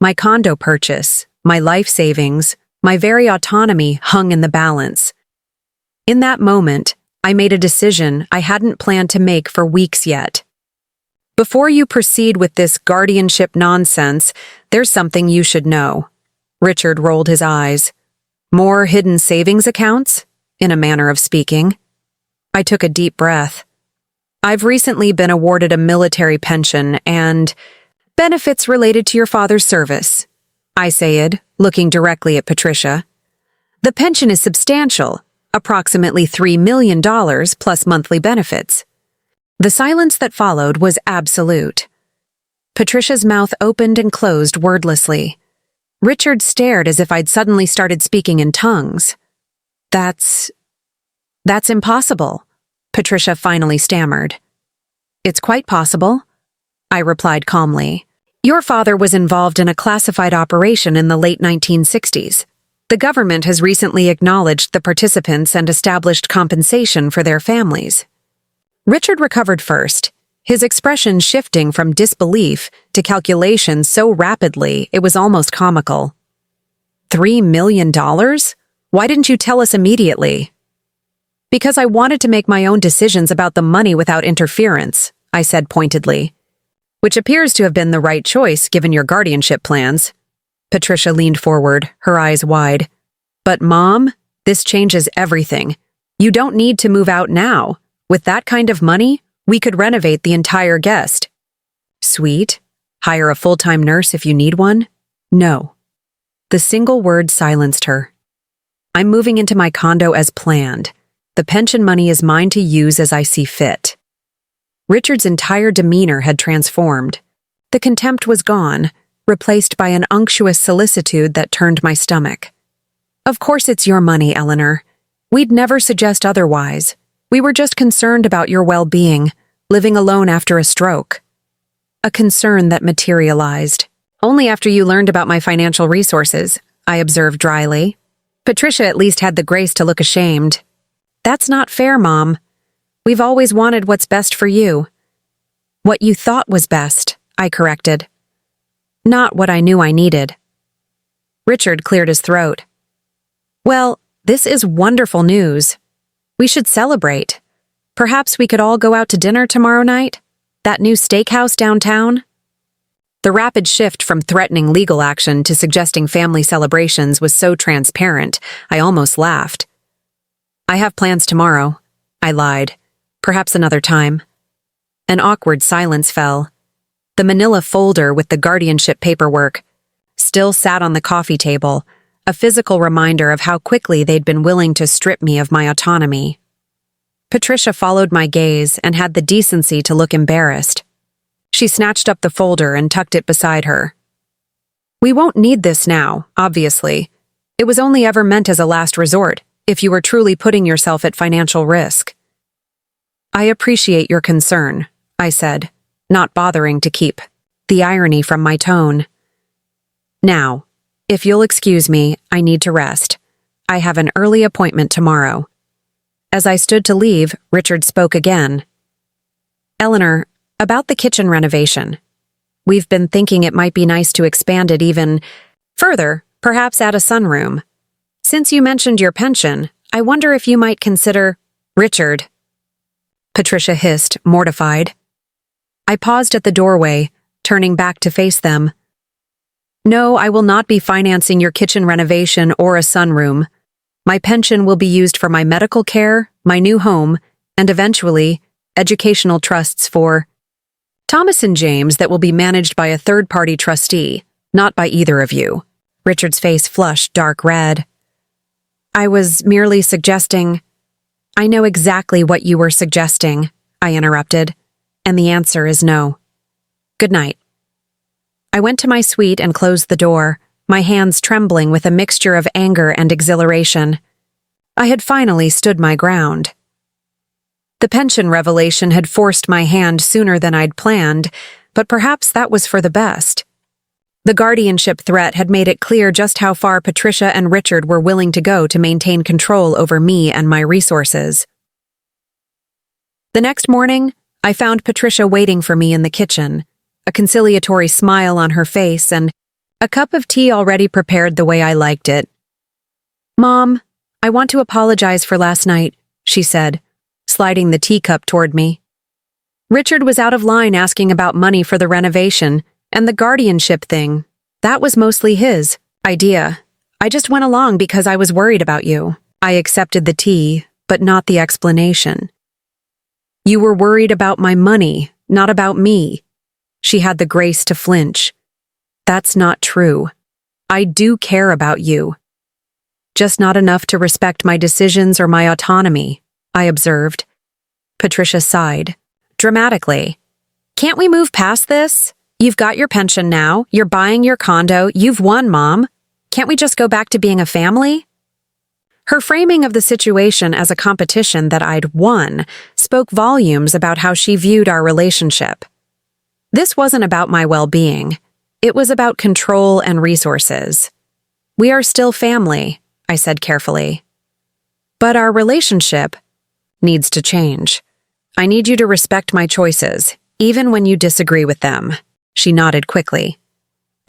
My condo purchase, my life savings, my very autonomy hung in the balance. In that moment, I made a decision I hadn't planned to make for weeks yet. "Before you proceed with this guardianship nonsense, there's something you should know." Richard rolled his eyes. "More hidden savings accounts?" in a manner of speaking. I took a deep breath. "I've recently been awarded a military pension and benefits related to your father's service," I said, looking directly at Patricia. "The pension is substantial, approximately $3 million plus monthly benefits." The silence that followed was absolute. Patricia's mouth opened and closed wordlessly. Richard stared as if I'd suddenly started speaking in tongues. That's impossible," Patricia finally stammered. "It's quite possible," I replied calmly. "Your father was involved in a classified operation in the late 1960s. The government has recently acknowledged the participants and established compensation for their families." Richard recovered first, his expression shifting from disbelief to calculation so rapidly it was almost comical. $3 million? Why didn't you tell us immediately?" "Because I wanted to make my own decisions about the money without interference," I said pointedly. "Which appears to have been the right choice given your guardianship plans." Patricia leaned forward, her eyes wide. "But Mom, this changes everything. You don't need to move out now. With that kind of money, we could renovate the entire guest suite, hire a full-time nurse if you need one." "No." The single word silenced her. "I'm moving into my condo as planned. The pension money is mine to use as I see fit. Richard's entire demeanor had transformed. The contempt was gone, replaced by an unctuous solicitude that turned my stomach. Of course it's your money, Eleanor. We'd never suggest otherwise. We were just concerned about your well-being, living alone after a stroke. A concern that materialized. Only after you learned about my financial resources, I observed dryly. Patricia at least had the grace to look ashamed. That's not fair, Mom. We've always wanted what's best for you. What you thought was best, I corrected. Not what I knew I needed. Richard cleared his throat. Well, this is wonderful news. We should celebrate. Perhaps we could all go out to dinner tomorrow night? That new steakhouse downtown? The rapid shift from threatening legal action to suggesting family celebrations was so transparent, I almost laughed. I have plans tomorrow, I lied. Perhaps another time. An awkward silence fell. The manila folder with the guardianship paperwork still sat on the coffee table, a physical reminder of how quickly they'd been willing to strip me of my autonomy. Patricia followed my gaze and had the decency to look embarrassed. She snatched up the folder and tucked it beside her. We won't need this now, obviously. It was only ever meant as a last resort, if you were truly putting yourself at financial risk. I appreciate your concern, I said, not bothering to keep the irony from my tone. Now, if you'll excuse me, I need to rest. I have an early appointment tomorrow. As I stood to leave, Richard spoke again. Eleanor, about the kitchen renovation. We've been thinking it might be nice to expand it even further, perhaps add a sunroom. Since you mentioned your pension, I wonder if you might consider— Richard, Patricia hissed, mortified. I paused at the doorway, turning back to face them. No, I will not be financing your kitchen renovation or a sunroom. My pension will be used for my medical care, my new home, and eventually, educational trusts for Thomas and James that will be managed by a third-party trustee, not by either of you. Richard's face flushed dark red. I was merely suggesting— I know exactly what you were suggesting, I interrupted, and the answer is no. Good night. I went to my suite and closed the door, my hands trembling with a mixture of anger and exhilaration. I had finally stood my ground. The pension revelation had forced my hand sooner than I'd planned, but perhaps that was for the best. The guardianship threat had made it clear just how far Patricia and Richard were willing to go to maintain control over me and my resources. The next morning, I found Patricia waiting for me in the kitchen, a conciliatory smile on her face and a cup of tea already prepared the way I liked it. Mom, I want to apologize for last night, she said, sliding the teacup toward me. Richard was out of line asking about money for the renovation, and the guardianship thing, that was mostly his idea. I just went along because I was worried about you. I accepted the tea, but not the explanation. You were worried about my money, not about me. She had the grace to flinch. That's not true. I do care about you. Just not enough to respect my decisions or my autonomy, I observed. Patricia sighed, dramatically. Can't we move past this? You've got your pension now, you're buying your condo, you've won, Mom. Can't we just go back to being a family? Her framing of the situation as a competition that I'd won spoke volumes about how she viewed our relationship. This wasn't about my well-being. It was about control and resources. We are still family, I said carefully. But our relationship needs to change. I need you to respect my choices, even when you disagree with them. She nodded quickly.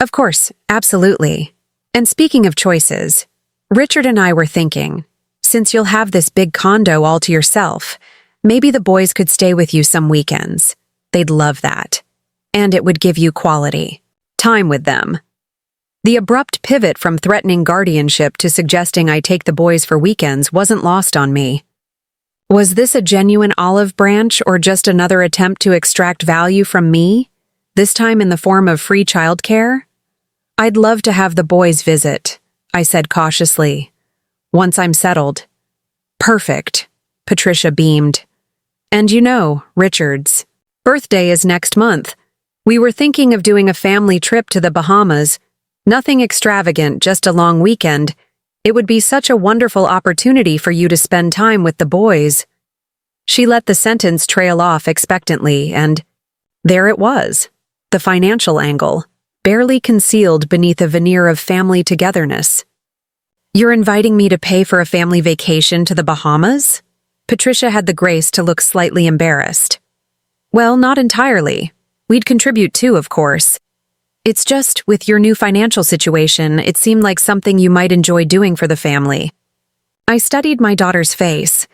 Of course, absolutely. And speaking of choices, Richard and I were thinking, since you'll have this big condo all to yourself, maybe the boys could stay with you some weekends. They'd love that. And it would give you quality time with them. The abrupt pivot from threatening guardianship to suggesting I take the boys for weekends wasn't lost on me. Was this a genuine olive branch or just another attempt to extract value from me? This time in the form of free childcare? I'd love to have the boys visit, I said cautiously. Once I'm settled. Perfect. Patricia beamed. And Richard's birthday is next month. We were thinking of doing a family trip to the Bahamas. Nothing extravagant, just a long weekend. It would be such a wonderful opportunity for you to spend time with the boys. She let the sentence trail off expectantly, and there it was, the financial angle, barely concealed beneath a veneer of family togetherness. You're inviting me to pay for a family vacation to the Bahamas? Patricia had the grace to look slightly embarrassed. Well, not entirely. We'd contribute too, of course. It's just, with your new financial situation, it seemed like something you might enjoy doing for the family. I studied my daughter's face,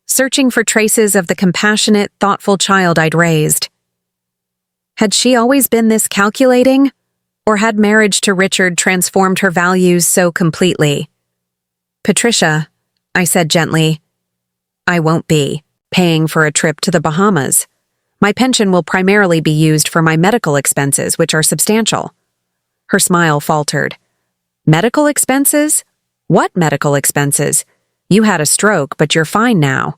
searching for traces of the compassionate, thoughtful child I'd raised. Had she always been this calculating? Or had marriage to Richard transformed her values so completely? Patricia, I said gently, I won't be paying for a trip to the Bahamas. My pension will primarily be used for my medical expenses, which are substantial. Her smile faltered. Medical expenses? What medical expenses? You had a stroke, but you're fine now.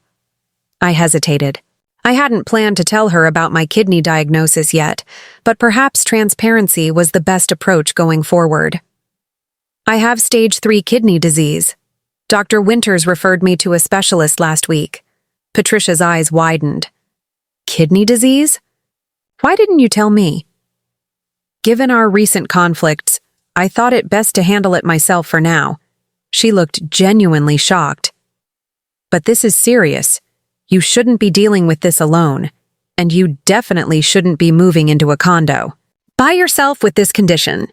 I hesitated. I hadn't planned to tell her about my kidney diagnosis yet, but perhaps transparency was the best approach going forward. I have stage 3 kidney disease. Dr. Winters referred me to a specialist last week. Patricia's eyes widened. Kidney disease? Why didn't you tell me? Given our recent conflicts, I thought it best to handle it myself for now. She looked genuinely shocked. But this is serious. You shouldn't be dealing with this alone, and you definitely shouldn't be moving into a condo. By yourself with this condition.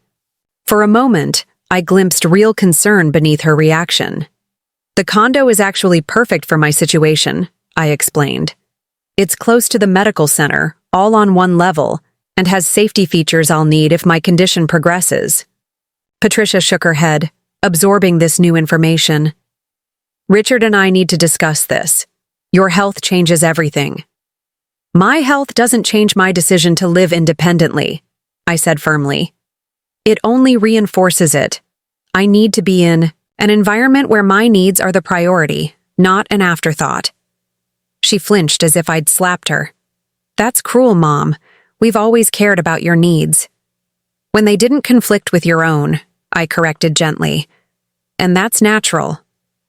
For a moment, I glimpsed real concern beneath her reaction. The condo is actually perfect for my situation, I explained. It's close to the medical center, all on one level, and has safety features I'll need if my condition progresses. Patricia shook her head, absorbing this new information. Richard and I need to discuss this. Your health changes everything. My health doesn't change my decision to live independently, I said firmly. It only reinforces it. I need to be in an environment where my needs are the priority, not an afterthought. She flinched as if I'd slapped her. That's cruel, Mom. We've always cared about your needs. When they didn't conflict with your own, I corrected gently. And that's natural.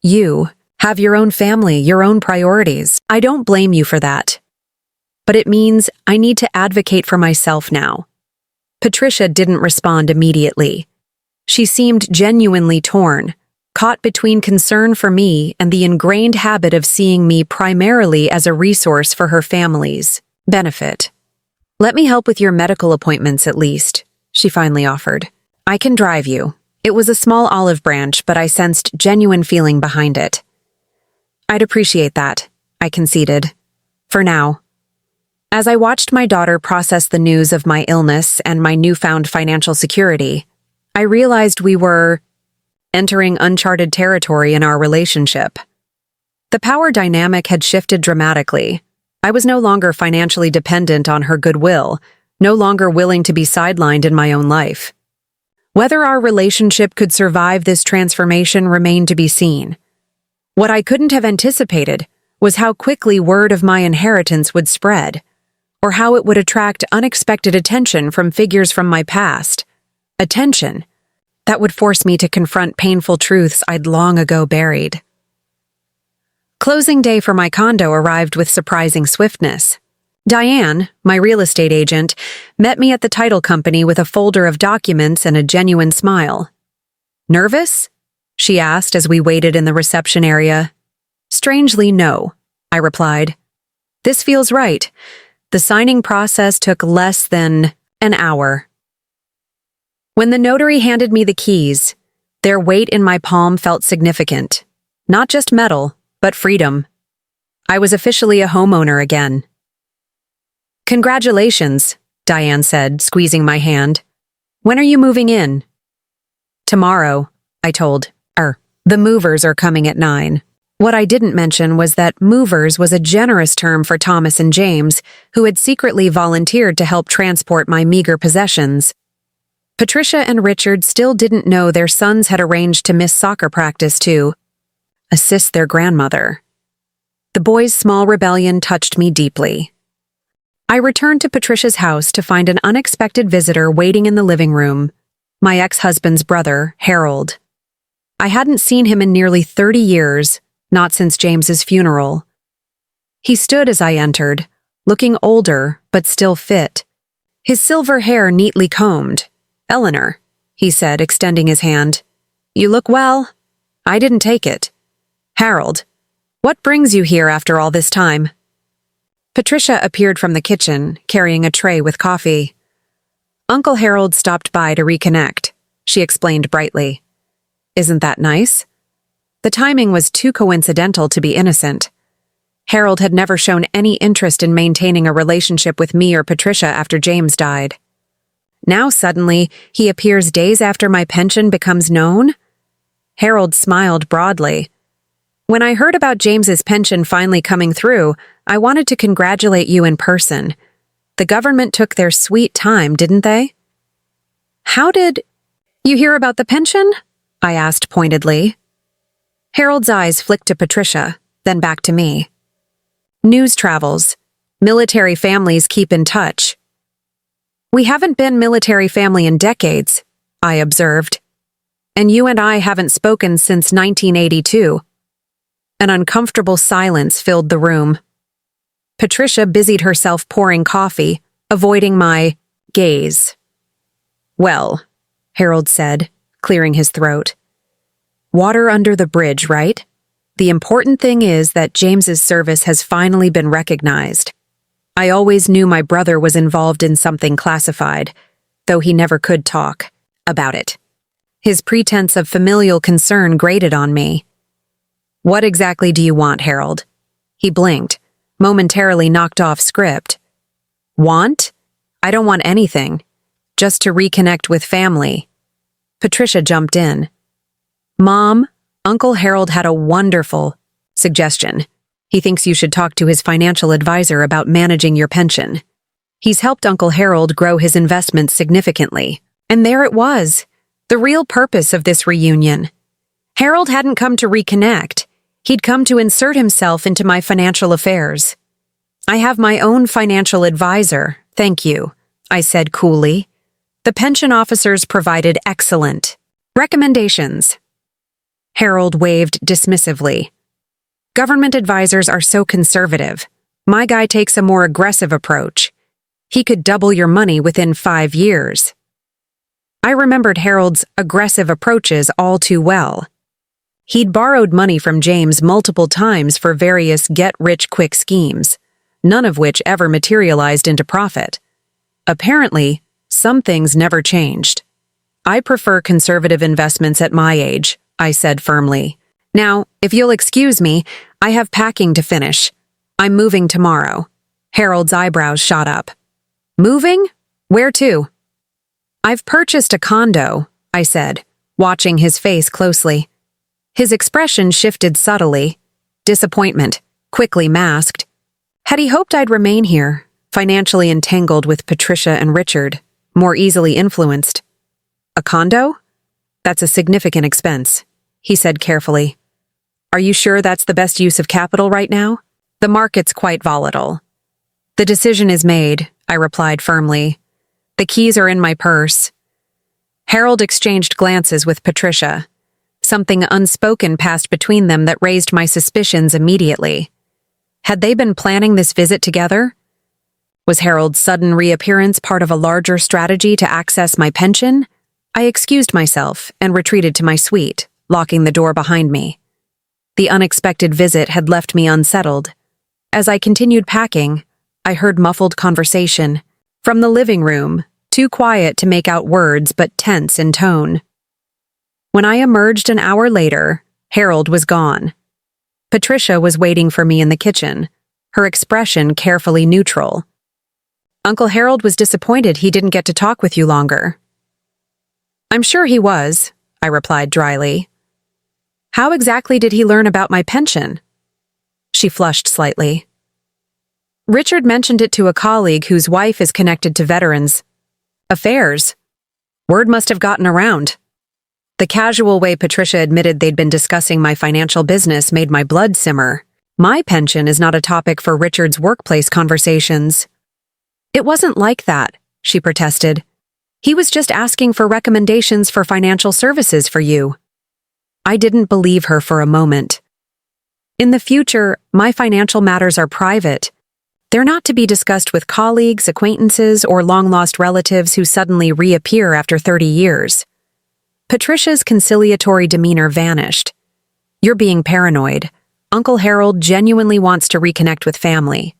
You have your own family, your own priorities. I don't blame you for that. But it means I need to advocate for myself now. Patricia didn't respond immediately. She seemed genuinely torn, caught between concern for me and the ingrained habit of seeing me primarily as a resource for her family's benefit. Let me help with your medical appointments at least, she finally offered. I can drive you. It was a small olive branch, but I sensed genuine feeling behind it. I'd appreciate that, I conceded. For now. As I watched my daughter process the news of my illness and my newfound financial security, I realized we were entering uncharted territory in our relationship. The power dynamic had shifted dramatically. I was no longer financially dependent on her goodwill, no longer willing to be sidelined in my own life. Whether our relationship could survive this transformation remained to be seen. What I couldn't have anticipated was how quickly word of my inheritance would spread, or how it would attract unexpected attention from figures from my past. Attention that would force me to confront painful truths I'd long ago buried. Closing day for my condo arrived with surprising swiftness. Diane, my real estate agent, met me at the title company with a folder of documents and a genuine smile. Nervous? She asked as we waited in the reception area. Strangely, no, I replied. This feels right. The signing process took less than an hour. When the notary handed me the keys, their weight in my palm felt significant. Not just metal, but freedom. I was officially a homeowner again. Congratulations, Diane said, squeezing my hand. When are you moving in? Tomorrow, I told her. The movers are coming at 9. What I didn't mention was that movers was a generous term for Thomas and James, who had secretly volunteered to help transport my meager possessions. Patricia and Richard still didn't know their sons had arranged to miss soccer practice to assist their grandmother. The boy's small rebellion touched me deeply. I returned to Patricia's house to find an unexpected visitor waiting in the living room, my ex-husband's brother, Harold. I hadn't seen him in nearly 30 years, not since James's funeral. He stood as I entered, looking older but still fit. His silver hair neatly combed. "Eleanor," he said, extending his hand. "You look well." I didn't take it. "Harold, what brings you here after all this time?" Patricia appeared from the kitchen, carrying a tray with coffee. "Uncle Harold stopped by to reconnect," she explained brightly. "Isn't that nice?" The timing was too coincidental to be innocent. Harold had never shown any interest in maintaining a relationship with me or Patricia after James died. Now suddenly, he appears days after my pension becomes known? Harold smiled broadly. "When I heard about James's pension finally coming through, I wanted to congratulate you in person. The government took their sweet time, didn't they?" "How did you hear about the pension?" I asked pointedly. Harold's eyes flicked to Patricia, then back to me. "News travels. Military families keep in touch." "We haven't been military family in decades," I observed. "And you and I haven't spoken since 1982. An uncomfortable silence filled the room. Patricia busied herself pouring coffee, avoiding my gaze. "Well," Harold said, clearing his throat. "Water under the bridge, right? The important thing is that James's service has finally been recognized. I always knew my brother was involved in something classified, though he never could talk about it. His pretense of familial concern grated on me. What exactly do you want, Harold?" He blinked, momentarily knocked off script. "Want? I don't want anything. Just to reconnect with family." Patricia jumped in. "Mom, Uncle Harold had a wonderful suggestion. He thinks you should talk to his financial advisor about managing your pension. He's helped Uncle Harold grow his investments significantly." And there it was, the real purpose of this reunion. Harold hadn't come to reconnect. He'd come to insert himself into my financial affairs. "I have my own financial advisor, thank you," I said coolly. The pension officers provided excellent recommendations. Harold waved dismissively. "Government advisors are so conservative. My guy takes a more aggressive approach. He could double your money within 5 years. I remembered Harold's aggressive approaches all too well. He'd borrowed money from James multiple times for various get-rich-quick schemes, none of which ever materialized into profit. Apparently, some things never changed. "I prefer conservative investments at my age," I said firmly. "Now, if you'll excuse me, I have packing to finish. I'm moving tomorrow." Harold's eyebrows shot up. "Moving? Where to?" "I've purchased a condo," I said, watching his face closely. His expression shifted subtly. Disappointment, quickly masked. Had he hoped I'd remain here, financially entangled with Patricia and Richard, more easily influenced? "A condo? That's a significant expense," he said carefully. "Are you sure that's the best use of capital right now? The market's quite volatile." "The decision is made," I replied firmly. "The keys are in my purse." Harold exchanged glances with Patricia. Something unspoken passed between them that raised my suspicions immediately. Had they been planning this visit together? Was Harold's sudden reappearance part of a larger strategy to access my pension? I excused myself and retreated to my suite, locking the door behind me. The unexpected visit had left me unsettled. As I continued packing, I heard muffled conversation from the living room, too quiet to make out words but tense in tone. When I emerged an hour later, Harold was gone. Patricia was waiting for me in the kitchen, her expression carefully neutral. "Uncle Harold was disappointed he didn't get to talk with you longer." "I'm sure he was," I replied dryly. "How exactly did he learn about my pension?" She flushed slightly. "Richard mentioned it to a colleague whose wife is connected to veterans affairs. Word must have gotten around." The casual way Patricia admitted they'd been discussing my financial business made my blood simmer. My pension is not a topic for Richard's workplace conversations. It wasn't like that, she protested. He was just asking for recommendations for financial services for you. I didn't believe her for a moment. In the future, my financial matters are private. They're not to be discussed with colleagues, acquaintances, or long-lost relatives who suddenly reappear after 30 years. Patricia's conciliatory demeanor vanished. You're being paranoid. Uncle Harold genuinely wants to reconnect with family.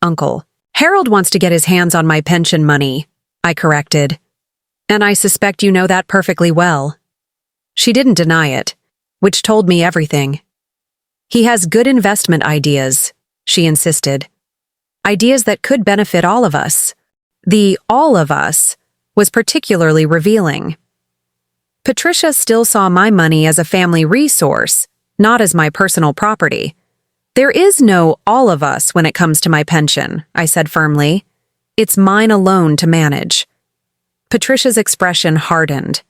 Uncle Harold wants to get his hands on my pension money, I corrected. And I suspect you know that perfectly well. She didn't deny it, which told me everything. He has good investment ideas, she insisted. Ideas that could benefit all of us. The all of us was particularly revealing. Patricia still saw my money as a family resource, not as my personal property. There is no all of us when it comes to my pension, I said firmly. It's mine alone to manage. Patricia's expression hardened.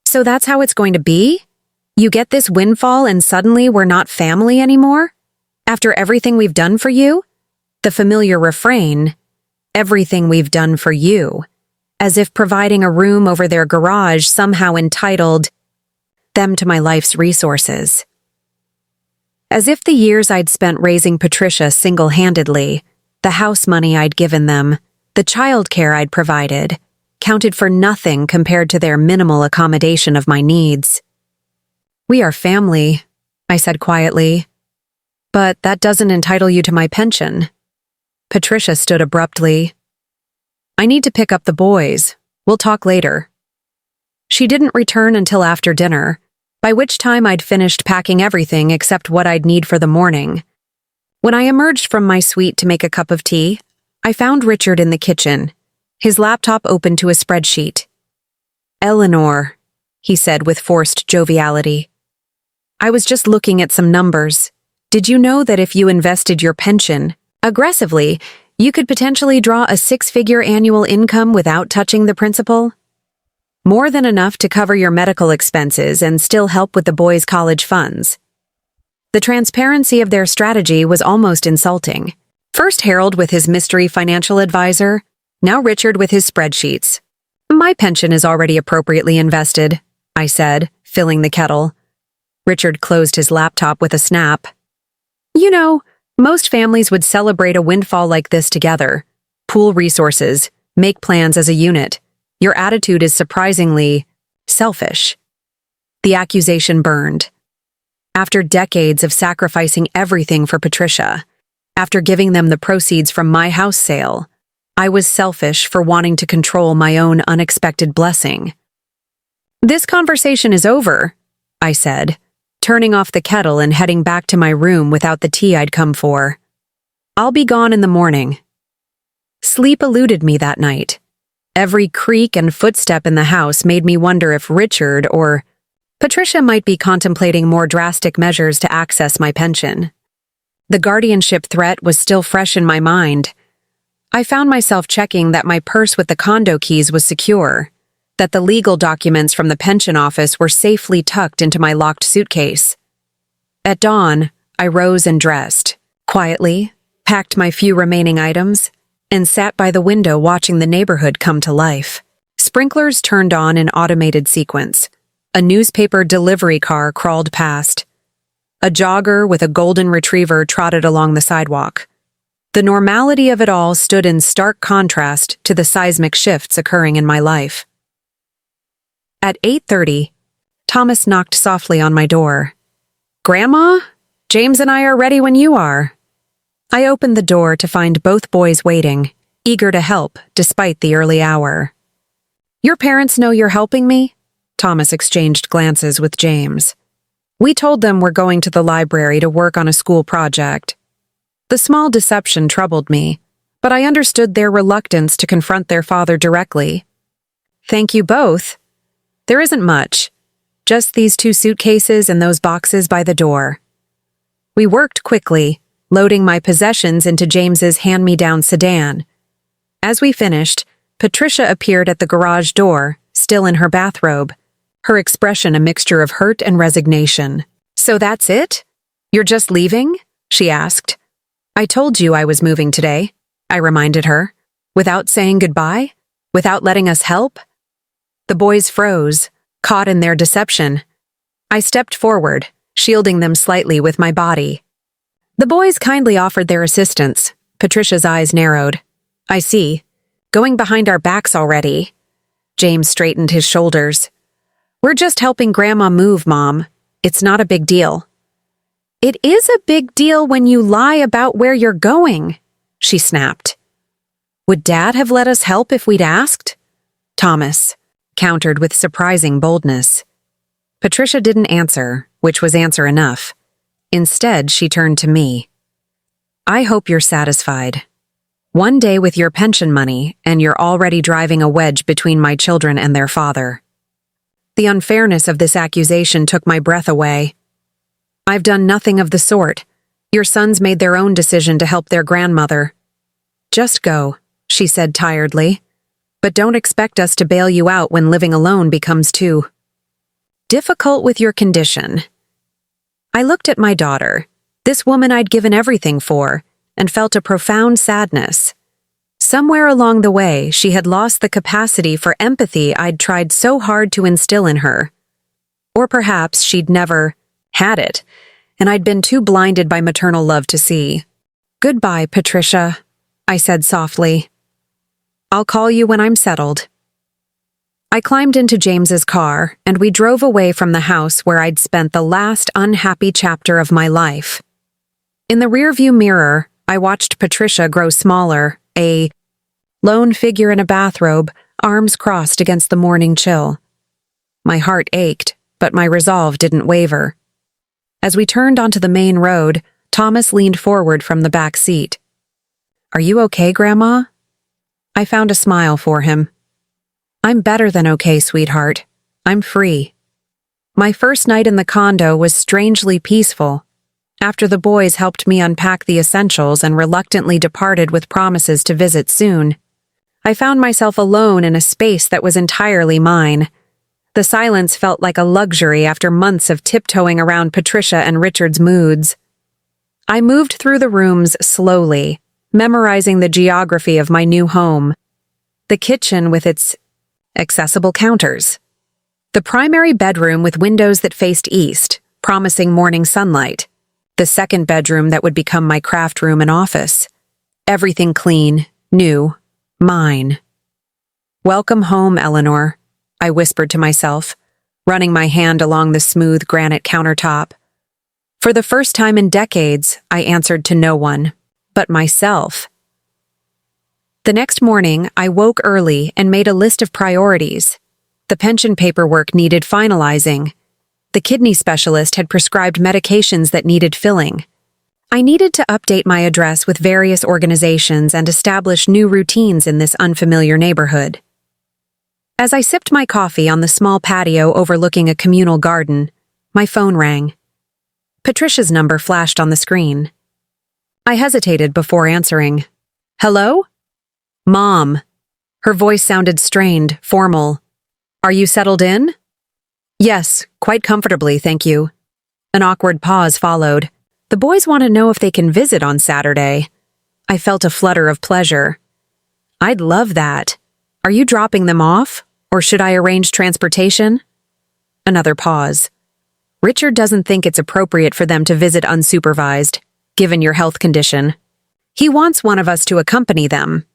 So that's how it's going to be? You get this windfall and suddenly we're not family anymore? After everything we've done for you? The familiar refrain, everything we've done for you, as if providing a room over their garage somehow entitled them to my life's resources. As if the years I'd spent raising Patricia single-handedly, the house money I'd given them, the childcare I'd provided, counted for nothing compared to their minimal accommodation of my needs. We are family, I said quietly, but that doesn't entitle you to my pension. Patricia stood abruptly. I need to pick up the boys. We'll talk later. She didn't return until after dinner, by which time I'd finished packing everything except what I'd need for the morning. When I emerged from my suite to make a cup of tea, I found Richard in the kitchen, his laptop open to a spreadsheet. Eleanor, he said with forced joviality. I was just looking at some numbers. Did you know that if you invested your pension aggressively, you could potentially draw a 6-figure annual income without touching the principal? More than enough to cover your medical expenses and still help with the boys' college funds. The transparency of their strategy was almost insulting. First Harold with his mystery financial advisor, now Richard with his spreadsheets. My pension is already appropriately invested, I said, filling the kettle. Richard closed his laptop with a snap. You know, most families would celebrate a windfall like this together. Pool resources, make plans as a unit. Your attitude is surprisingly selfish. The accusation burned. After decades of sacrificing everything for Patricia, after giving them the proceeds from my house sale, I was selfish for wanting to control my own unexpected blessing. This conversation is over, I said, turning off the kettle and heading back to my room without the tea I'd come for. I'll be gone in the morning. Sleep eluded me that night. Every creak and footstep in the house made me wonder if Richard or Patricia might be contemplating more drastic measures to access my pension. The guardianship threat was still fresh in my mind. I found myself checking that my purse with the condo keys was secure, that the legal documents from the pension office were safely tucked into my locked suitcase. At dawn, I rose and dressed, quietly, packed my few remaining items, and sat by the window watching the neighborhood come to life. Sprinklers turned on in automated sequence. A newspaper delivery car crawled past. A jogger with a golden retriever trotted along the sidewalk. The normality of it all stood in stark contrast to the seismic shifts occurring in my life. At 8:30, Thomas knocked softly on my door. Grandma? James and I are ready when you are. I opened the door to find both boys waiting, eager to help despite the early hour. Your parents know you're helping me? Thomas exchanged glances with James. We told them we're going to the library to work on a school project. The small deception troubled me, but I understood their reluctance to confront their father directly. Thank you both. There isn't much. Just these 2 suitcases and those boxes by the door. We worked quickly, loading my possessions into James's hand-me-down sedan. As we finished, Patricia appeared at the garage door, still in her bathrobe, her expression a mixture of hurt and resignation. So that's it? You're just leaving? she asked. I told you I was moving today, I reminded her. Without saying goodbye? Without letting us help? The boys froze, caught in their deception. I stepped forward, shielding them slightly with my body. The boys kindly offered their assistance. Patricia's eyes narrowed. I see. Going behind our backs already. James straightened his shoulders. We're just helping Grandma move, Mom. It's not a big deal. It is a big deal when you lie about where you're going, she snapped. Would Dad have let us help if we'd asked? Thomas countered with surprising boldness. Patricia didn't answer, which was answer enough. Instead, she turned to me. I hope you're satisfied. One day with your pension money, and you're already driving a wedge between my children and their father. The unfairness of this accusation took my breath away. I've done nothing of the sort. Your sons made their own decision to help their grandmother. Just go, she said tiredly. But don't expect us to bail you out when living alone becomes too difficult with your condition. I looked at my daughter, this woman I'd given everything for, and felt a profound sadness. Somewhere along the way, she had lost the capacity for empathy I'd tried so hard to instill in her. Or perhaps she'd never had it, and I'd been too blinded by maternal love to see. Goodbye, Patricia, I said softly. I'll call you when I'm settled. I climbed into James's car, and we drove away from the house where I'd spent the last unhappy chapter of my life. In the rearview mirror, I watched Patricia grow smaller, a lone figure in a bathrobe, arms crossed against the morning chill. My heart ached, but my resolve didn't waver. As we turned onto the main road, Thomas leaned forward from the back seat. Are you okay, Grandma? I found a smile for him. I'm better than okay, sweetheart. I'm free. My first night in the condo was strangely peaceful. After the boys helped me unpack the essentials and reluctantly departed with promises to visit soon, I found myself alone in a space that was entirely mine. The silence felt like a luxury after months of tiptoeing around Patricia and Richard's moods. I moved through the rooms slowly, memorizing the geography of my new home. The kitchen with its accessible counters. The primary bedroom with windows that faced east, promising morning sunlight. The second bedroom that would become my craft room and office. Everything clean, new, mine. Welcome home, Eleanor, I whispered to myself, running my hand along the smooth granite countertop. For the first time in decades, I answered to no one, but myself. The next morning, I woke early and made a list of priorities. The pension paperwork needed finalizing. The kidney specialist had prescribed medications that needed filling. I needed to update my address with various organizations and establish new routines in this unfamiliar neighborhood. As I sipped my coffee on the small patio overlooking a communal garden, my phone rang. Patricia's number flashed on the screen. I hesitated before answering. Hello? Mom. Her voice sounded strained, formal. Are you settled in? Yes, quite comfortably, thank you. An awkward pause followed. The boys want to know if they can visit on Saturday. I felt a flutter of pleasure. I'd love that. Are you dropping them off, or should I arrange transportation? Another pause. Richard doesn't think it's appropriate for them to visit unsupervised, given your health condition. He wants one of us to accompany them.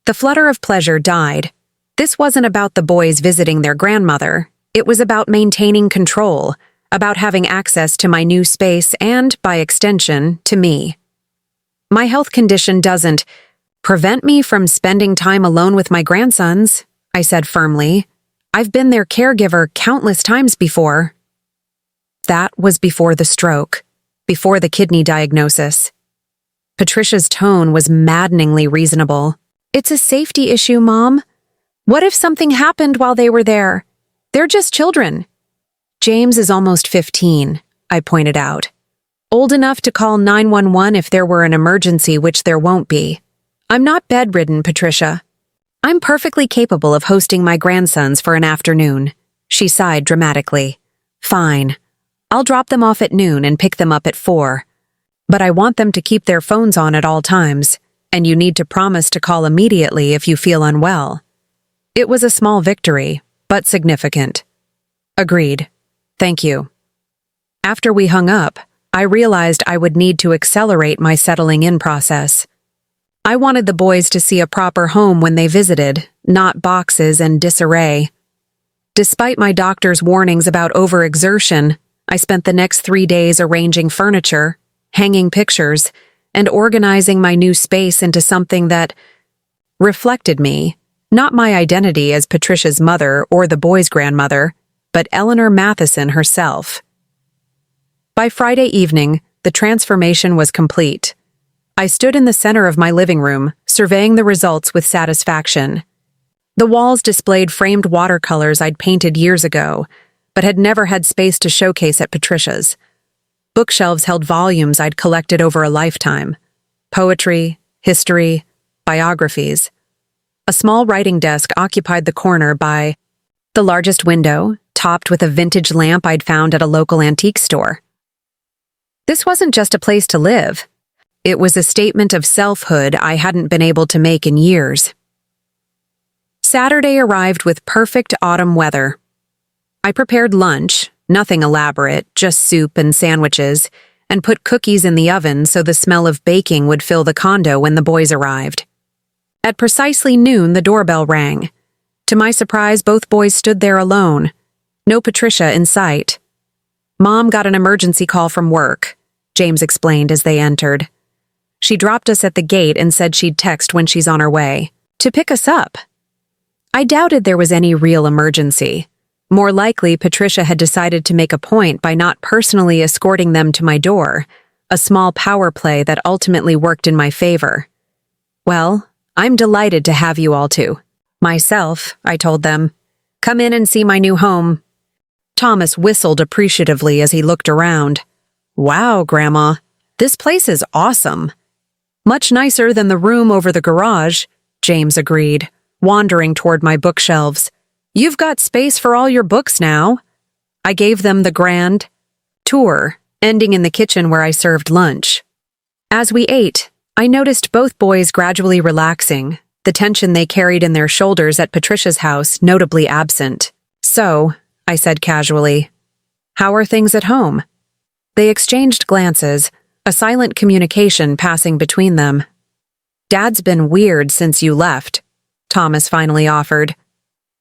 The flutter of pleasure died. This wasn't about the boys visiting their grandmother. It was about maintaining control, about having access to my new space and, by extension, to me. My health condition doesn't prevent me from spending time alone with my grandsons, I said firmly. I've been their caregiver countless times before. That was before the stroke, before the kidney diagnosis. Patricia's tone was maddeningly reasonable. It's a safety issue, Mom. What if something happened while they were there? They're just children. James is almost 15, I pointed out. Old enough to call 911 if there were an emergency, which there won't be. I'm not bedridden, Patricia. I'm perfectly capable of hosting my grandsons for an afternoon. She sighed dramatically. Fine. I'll drop them off at noon and pick them up at 4. But I want them to keep their phones on at all times, and you need to promise to call immediately if you feel unwell. It was a small victory, but significant. Agreed. Thank you. After we hung up, I realized I would need to accelerate my settling in process. I wanted the boys to see a proper home when they visited, not boxes and disarray. Despite my doctor's warnings about overexertion, I spent the next 3 days arranging furniture, hanging pictures, and organizing my new space into something that reflected me, not my identity as Patricia's mother or the boys' grandmother, but Eleanor Matheson herself. By Friday evening, the transformation was complete. I stood in the center of my living room, surveying the results with satisfaction. The walls displayed framed watercolors I'd painted years ago, but had never had space to showcase at Patricia's. Bookshelves held volumes I'd collected over a lifetime: poetry, history, biographies. A small writing desk occupied the corner by the largest window, topped with a vintage lamp I'd found at a local antique store. This wasn't just a place to live. It was a statement of selfhood I hadn't been able to make in years. Saturday arrived with perfect autumn weather. I prepared lunch, nothing elaborate, just soup and sandwiches, and put cookies in the oven so the smell of baking would fill the condo when the boys arrived. At precisely noon, the doorbell rang. To my surprise, both boys stood there alone. No Patricia in sight. Mom got an emergency call from work, James explained as they entered. She dropped us at the gate and said she'd text when she's on her way to pick us up. I doubted there was any real emergency. More likely, Patricia had decided to make a point by not personally escorting them to my door, a small power play that ultimately worked in my favor. Well, I'm delighted to have you all too. Myself, I told them. Come in and see my new home. Thomas whistled appreciatively as he looked around. Wow, Grandma, this place is awesome. Much nicer than the room over the garage, James agreed, wandering toward my bookshelves. You've got space for all your books now. I gave them the grand tour, ending in the kitchen where I served lunch. As we ate, I noticed both boys gradually relaxing, the tension they carried in their shoulders at Patricia's house notably absent. So, I said casually, how are things at home? They exchanged glances, a silent communication passing between them. Dad's been weird since you left, Thomas finally offered.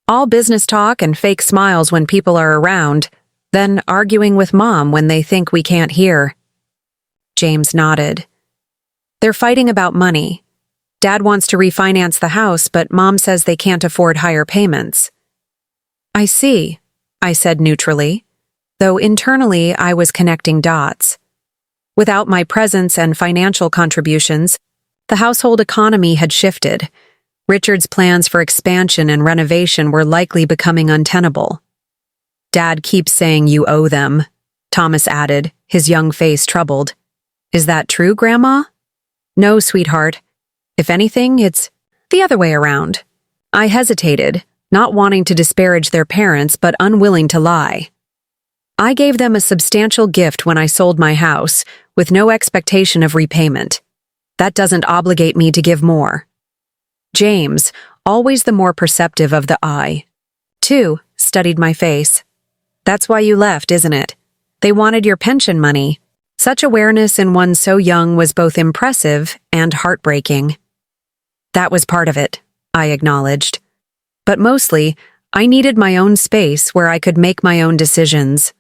All business talk and fake smiles when people are around, then arguing with Mom when they think we can't hear. James nodded. They're fighting about money. Dad wants to refinance the house, but Mom says they can't afford higher payments. I see, I said neutrally, though internally I was connecting dots. Without my presence and financial contributions, the household economy had shifted. Richard's plans for expansion and renovation were likely becoming untenable. Dad keeps saying you owe them, Thomas added, his young face troubled. Is that true, Grandma? No, sweetheart. If anything, it's the other way around. I hesitated, not wanting to disparage their parents but unwilling to lie. I gave them a substantial gift when I sold my house, with no expectation of repayment. That doesn't obligate me to give more. James, always the more perceptive of the eye, too, studied my face. That's why you left, isn't it? They wanted your pension money. Such awareness in one so young was both impressive and heartbreaking. That was part of it, I acknowledged. But mostly, I needed my own space where I could make my own decisions.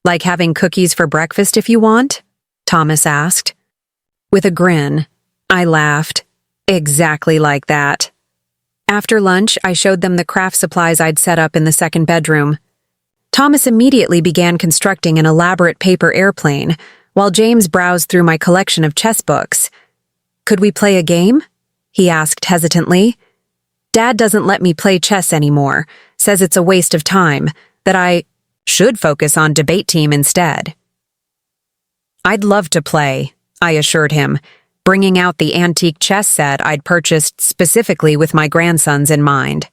Like having cookies for breakfast if you want? Thomas asked. With a grin, I laughed. Exactly like that. After lunch, I showed them the craft supplies I'd set up in the second bedroom. Thomas immediately began constructing an elaborate paper airplane, while James browsed through my collection of chess books. Could we play a game? He asked hesitantly. Dad doesn't let me play chess anymore, says it's a waste of time, that I should focus on debate team instead. I'd love to play, I assured him, bringing out the antique chess set I'd purchased specifically with my grandsons in mind.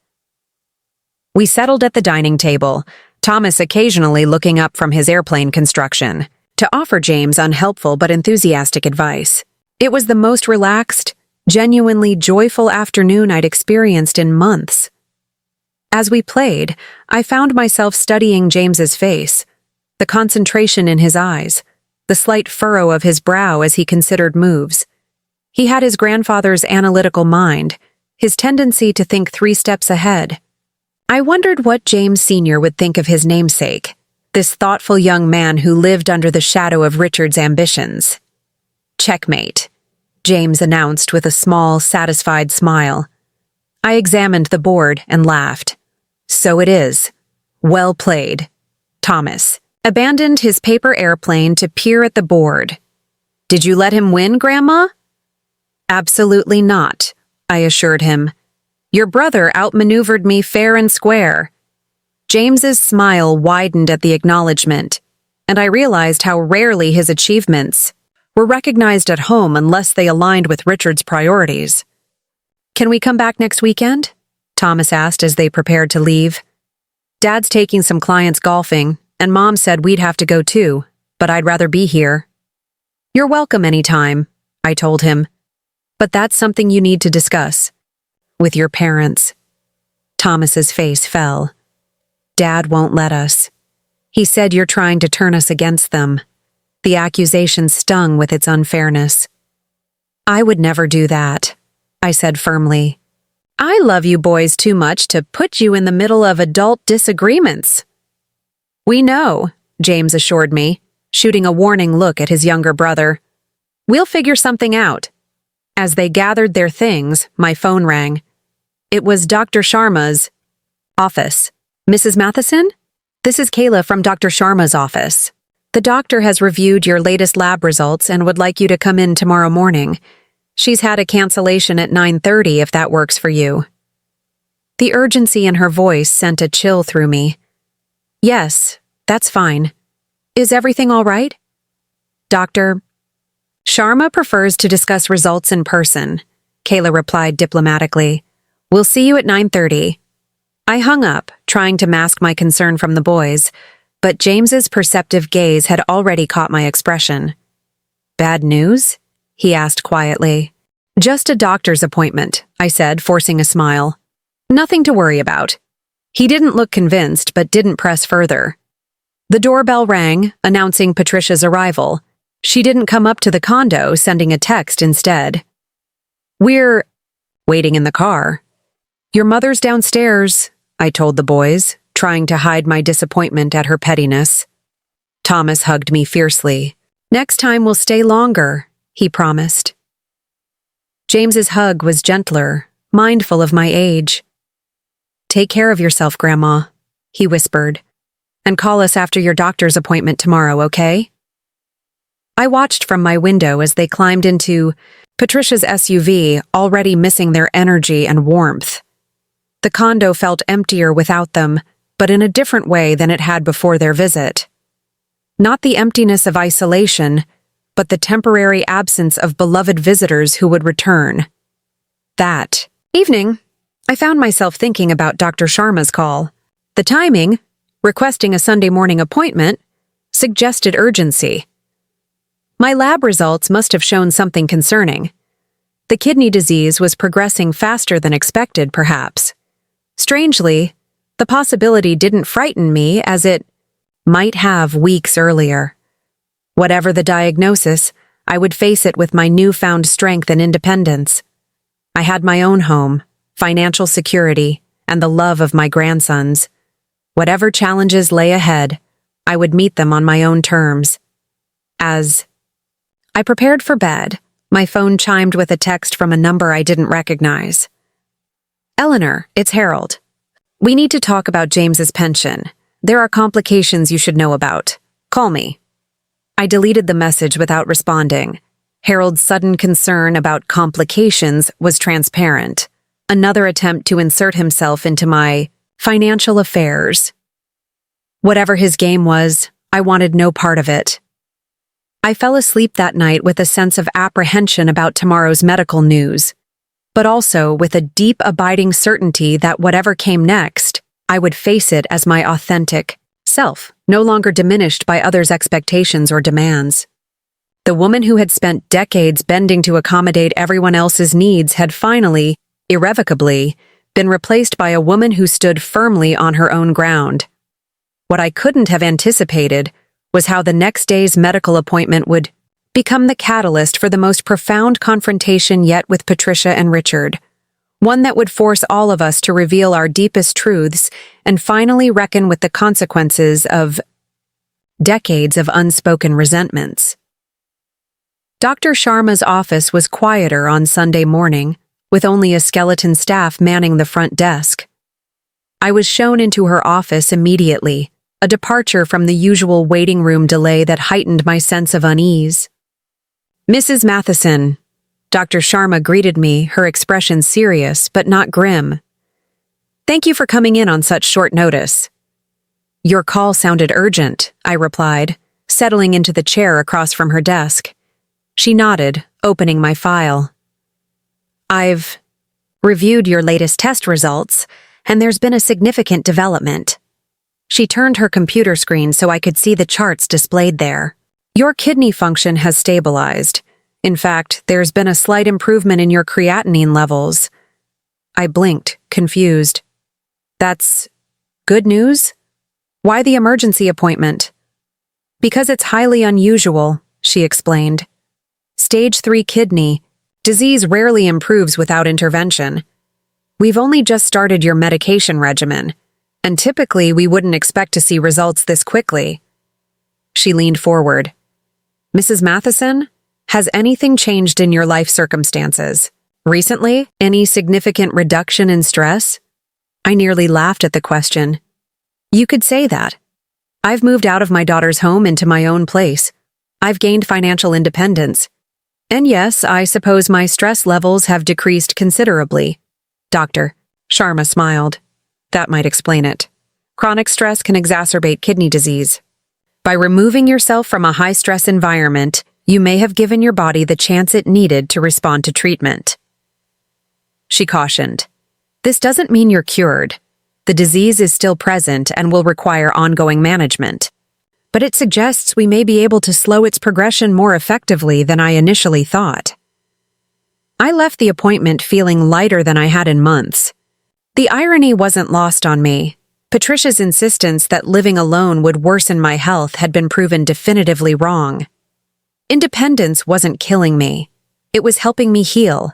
We settled at the dining table, Thomas occasionally looking up from his airplane construction. to offer James unhelpful but enthusiastic advice. It was the most relaxed, genuinely joyful afternoon I'd experienced in months. As we played, I found myself studying James's face, the concentration in his eyes, the slight furrow of his brow as he considered moves. He had his grandfather's analytical mind, his tendency to think 3 steps ahead. I wondered what James Sr. would think of his namesake, this thoughtful young man who lived under the shadow of Richard's ambitions. "Checkmate," James announced with a small, satisfied smile. I examined the board and laughed. "So it is. Well played." Thomas abandoned his paper airplane to peer at the board. "Did you let him win, Grandma?" "Absolutely not," I assured him. "Your brother outmaneuvered me fair and square." James's smile widened at the acknowledgement, and I realized how rarely his achievements were recognized at home unless they aligned with Richard's priorities. "Can we come back next weekend?" Thomas asked as they prepared to leave. "Dad's taking some clients golfing, and Mom said we'd have to go too, but I'd rather be here." "You're welcome anytime," I told him. "But that's something you need to discuss with your parents." Thomas's face fell. "Dad won't let us. He said you're trying to turn us against them." The accusation stung with its unfairness. "I would never do that," I said firmly. "I love you boys too much to put you in the middle of adult disagreements." "We know," James assured me, shooting a warning look at his younger brother. "We'll figure something out." As they gathered their things, my phone rang. It was Dr. Sharma's office. "Mrs. Matheson? This is Kayla from Dr. Sharma's office. The doctor has reviewed your latest lab results and would like you to come in tomorrow morning. She's had a cancellation at 9:30 if that works for you." The urgency in her voice sent a chill through me. "Yes, that's fine. Is everything all right?" "Dr. Sharma prefers to discuss results in person," Kayla replied diplomatically. "We'll see you at 9:30. I hung up, trying to mask my concern from the boys, but James's perceptive gaze had already caught my expression. "Bad news?" he asked quietly. "Just a doctor's appointment," I said, forcing a smile. "Nothing to worry about." He didn't look convinced, but didn't press further. The doorbell rang, announcing Patricia's arrival. She didn't come up to the condo, sending a text instead. "We're waiting in the car." "Your mother's downstairs," I told the boys, trying to hide my disappointment at her pettiness. Thomas hugged me fiercely. "Next time we'll stay longer," he promised. James's hug was gentler, mindful of my age. "Take care of yourself, Grandma," he whispered, "and call us after your doctor's appointment tomorrow, okay?" I watched from my window as they climbed into Patricia's SUV, already missing their energy and warmth. The condo felt emptier without them, but in a different way than it had before their visit. Not the emptiness of isolation, but the temporary absence of beloved visitors who would return. That evening, I found myself thinking about Dr. Sharma's call. The timing, requesting a Sunday morning appointment, suggested urgency. My lab results must have shown something concerning. The kidney disease was progressing faster than expected, perhaps. Strangely, the possibility didn't frighten me as it might have weeks earlier. Whatever the diagnosis, I would face it with my newfound strength and independence. I had my own home, financial security, and the love of my grandsons. Whatever challenges lay ahead, I would meet them on my own terms. As I prepared for bed, my phone chimed with a text from a number I didn't recognize. "Eleanor, it's Harold. We need to talk about James's pension. There are complications you should know about. Call me." I deleted the message without responding. Harold's sudden concern about complications was transparent. Another attempt to insert himself into my financial affairs. Whatever his game was, I wanted no part of it. I fell asleep that night with a sense of apprehension about tomorrow's medical news, but also with a deep, abiding certainty that whatever came next, I would face it as my authentic itself, no longer diminished by others' expectations or demands. The woman who had spent decades bending to accommodate everyone else's needs had finally, irrevocably, been replaced by a woman who stood firmly on her own ground. What I couldn't have anticipated was how the next day's medical appointment would become the catalyst for the most profound confrontation yet with Patricia and Richard, one that would force all of us to reveal our deepest truths and finally reckon with the consequences of decades of unspoken resentments. Dr. Sharma's office was quieter on Sunday morning, with only a skeleton staff manning the front desk. I was shown into her office immediately, a departure from the usual waiting room delay that heightened my sense of unease. "Mrs. Matheson," Dr. Sharma greeted me, her expression serious but not grim. "Thank you for coming in on such short notice." "Your call sounded urgent," I replied, settling into the chair across from her desk. She nodded, opening my file. "I've reviewed your latest test results, and there's been a significant development." She turned her computer screen so I could see the charts displayed there. "Your kidney function has stabilized. In fact, there's been a slight improvement in your creatinine levels." I blinked, confused. "That's good news? Why the emergency appointment?" "Because it's highly unusual," she explained. "Stage 3 kidney disease rarely improves without intervention. We've only just started your medication regimen, and typically we wouldn't expect to see results this quickly." She leaned forward. "Mrs. Matheson, has anything changed in your life circumstances? Recently, any significant reduction in stress?" I nearly laughed at the question. "You could say that. I've moved out of my daughter's home into my own place. I've gained financial independence. And yes, I suppose my stress levels have decreased considerably." Dr. Sharma smiled. "That might explain it. Chronic stress can exacerbate kidney disease. By removing yourself from a high-stress environment, you may have given your body the chance it needed to respond to treatment." She cautioned. "This doesn't mean you're cured. The disease is still present and will require ongoing management. But it suggests we may be able to slow its progression more effectively than I initially thought." I left the appointment feeling lighter than I had in months. The irony wasn't lost on me. Patricia's insistence that living alone would worsen my health had been proven definitively wrong. Independence wasn't killing me. It was helping me heal.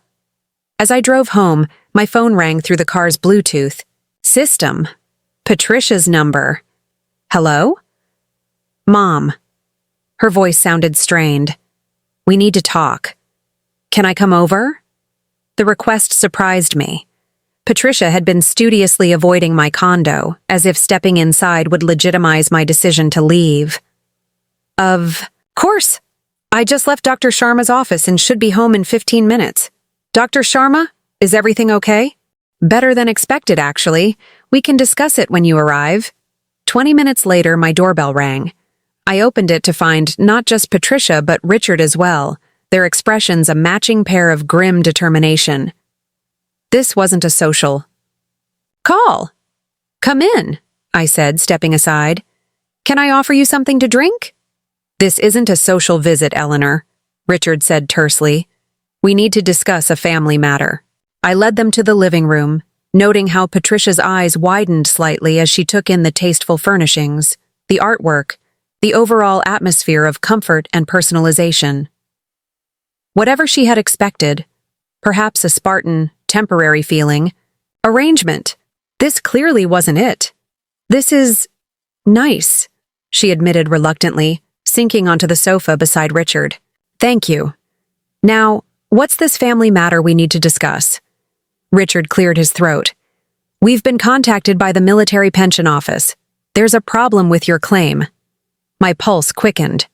As I drove home, my phone rang through the car's Bluetooth system. Patricia's number. "Hello?" "Mom." Her voice sounded strained. "We need to talk. Can I come over?" The request surprised me. Patricia had been studiously avoiding my condo, as if stepping inside would legitimize my decision to leave. "Of course. I just left Dr. Sharma's office and should be home in 15 minutes. Dr. Sharma, is everything okay?" "Better than expected, actually. We can discuss it when you arrive." 20 minutes later, my doorbell rang. I opened it to find not just Patricia but Richard as well, their expressions a matching pair of grim determination. This wasn't a social call. "Come in," I said, stepping aside. "Can I offer you something to drink?" "This isn't a social visit, Eleanor," Richard said tersely. "We need to discuss a family matter." I led them to the living room, noting how Patricia's eyes widened slightly as she took in the tasteful furnishings, the artwork, the overall atmosphere of comfort and personalization. Whatever she had expected, perhaps a Spartan, temporary feeling, arrangement, this clearly wasn't it. "This is nice," she admitted reluctantly, sinking onto the sofa beside Richard. "Thank you. Now, what's this family matter we need to discuss?" Richard cleared his throat. "We've been contacted by the military pension office. There's a problem with your claim." My pulse quickened.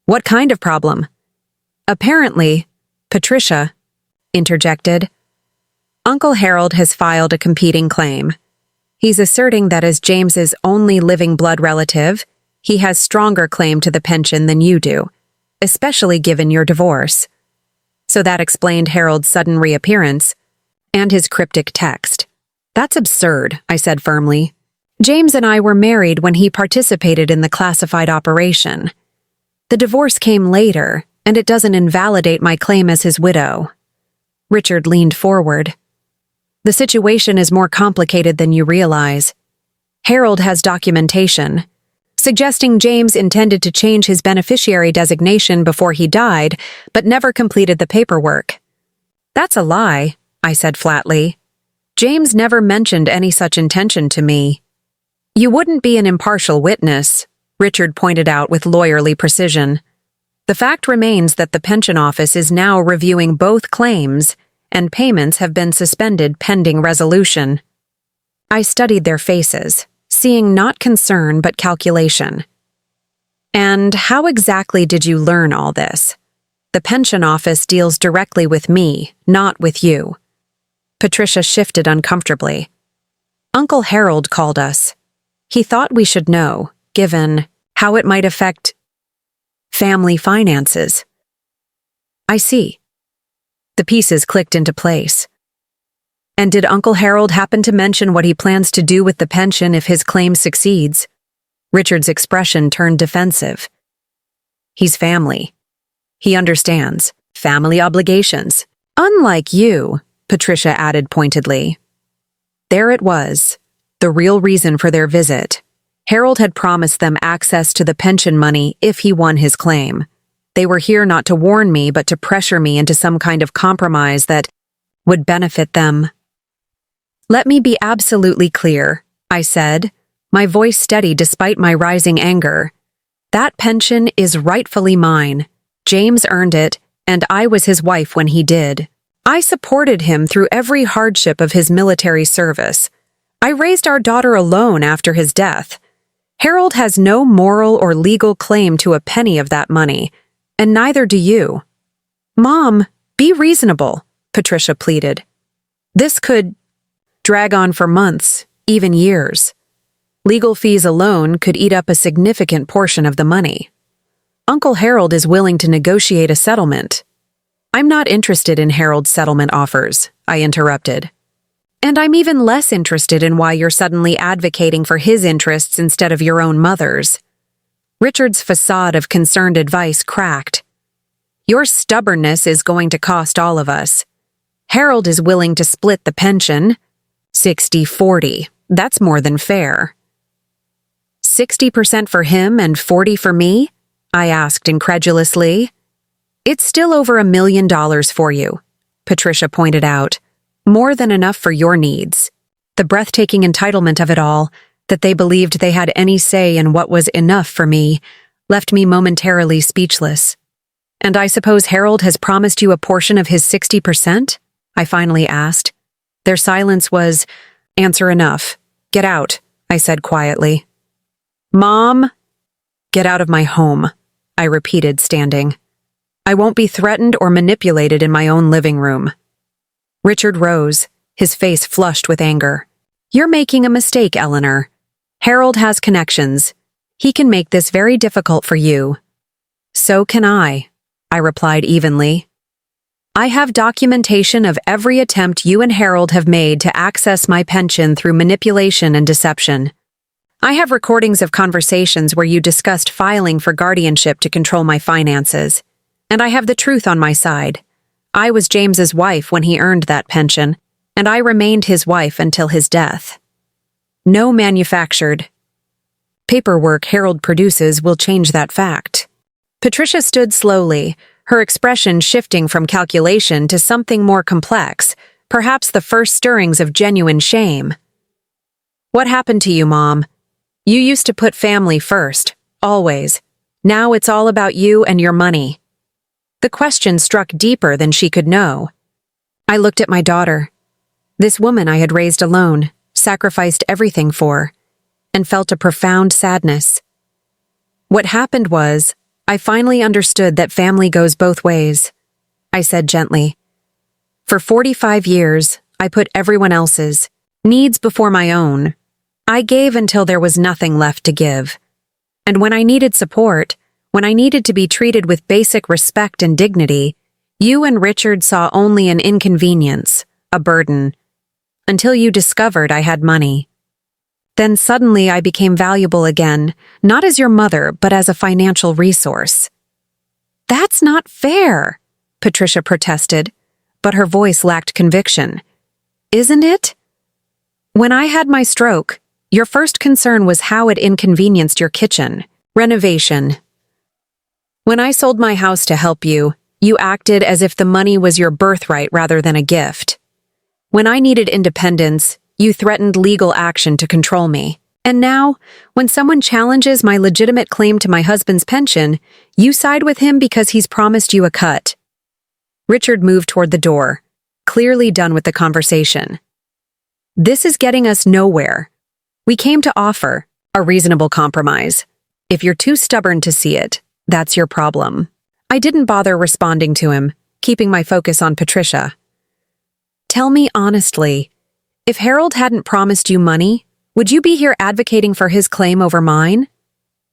"What kind of problem?" "Apparently," Patricia interjected, "Uncle Harold has filed a competing claim. He's asserting that as James's only living blood relative, he has stronger claim to the pension than you do, especially given your divorce." So that explained Harold's sudden reappearance and his cryptic text. "That's absurd," I said firmly. James and I were married when he participated in the classified operation. The divorce came later, and it doesn't invalidate my claim as his widow. Richard leaned forward. The situation is more complicated than you realize. Harold has documentation, suggesting James intended to change his beneficiary designation before he died, but never completed the paperwork. That's a lie, I said flatly. James never mentioned any such intention to me. You wouldn't be an impartial witness, Richard pointed out with lawyerly precision. The fact remains that the pension office is now reviewing both claims, and payments have been suspended pending resolution. I studied their faces, seeing not concern but calculation. And how exactly did you learn all this? The pension office deals directly with me, not with you. Patricia shifted uncomfortably. Uncle Harold called us. He thought we should know, given how it might affect family finances. I see. The pieces clicked into place. And did Uncle Harold happen to mention what he plans to do with the pension if his claim succeeds? Richard's expression turned defensive. He's family. He understands family obligations. Unlike you, Patricia added pointedly. There it was, the real reason for their visit. Harold had promised them access to the pension money if he won his claim. They were here not to warn me, but to pressure me into some kind of compromise that would benefit them. Let me be absolutely clear, I said, my voice steady despite my rising anger. That pension is rightfully mine. James earned it, and I was his wife when he did. I supported him through every hardship of his military service. I raised our daughter alone after his death. Harold has no moral or legal claim to a penny of that money, and neither do you. Mom, be reasonable, Patricia pleaded. This could drag on for months, even years. Legal fees alone could eat up a significant portion of the money. Uncle Harold is willing to negotiate a settlement. I'm not interested in Harold's settlement offers, I interrupted. And I'm even less interested in why you're suddenly advocating for his interests instead of your own mother's. Richard's facade of concerned advice cracked. Your stubbornness is going to cost all of us. Harold is willing to split the pension. 60-40. That's more than fair. 60% for him and 40% for me? I asked incredulously. It's still over $1 million for you, Patricia pointed out. More than enough for your needs. The breathtaking entitlement of it all, that they believed they had any say in what was enough for me, left me momentarily speechless. And I suppose Harold has promised you a portion of his 60%? I finally asked. Their silence was, answer enough. Get out, I said quietly. Mom, get out of my home, I repeated, standing. I won't be threatened or manipulated in my own living room. Richard rose, his face flushed with anger. You're making a mistake, Eleanor. Harold has connections. He can make this very difficult for you. So can I replied evenly. I have documentation of every attempt you and Harold have made to access my pension through manipulation and deception. I have recordings of conversations where you discussed filing for guardianship to control my finances. And I have the truth on my side. I was James's wife when he earned that pension, and I remained his wife until his death. No manufactured paperwork Harold produces will change that fact. Patricia stood slowly, her expression shifting from calculation to something more complex, perhaps the first stirrings of genuine shame. What happened to you, Mom? You used to put family first, always. Now it's all about you and your money. The question struck deeper than she could know. I looked at my daughter. This woman I had raised alone, sacrificed everything for, and felt a profound sadness. What happened was, I finally understood that family goes both ways, I said gently. For 45 years, I put everyone else's needs before my own. I gave until there was nothing left to give. And when I needed support, when I needed to be treated with basic respect and dignity, you and Richard saw only an inconvenience, a burden, until you discovered I had money. Then suddenly I became valuable again, not as your mother, but as a financial resource. That's not fair, Patricia protested, but her voice lacked conviction. Isn't it? When I had my stroke, your first concern was how it inconvenienced your kitchen. Renovation. When I sold my house to help you, you acted as if the money was your birthright rather than a gift. When I needed independence, you threatened legal action to control me. And now, when someone challenges my legitimate claim to my husband's pension, you side with him because he's promised you a cut. Richard moved toward the door, clearly done with the conversation. This is getting us nowhere. We came to offer a reasonable compromise. If you're too stubborn to see it, that's your problem. I didn't bother responding to him, keeping my focus on Patricia. Tell me honestly, if Harold hadn't promised you money, would you be here advocating for his claim over mine?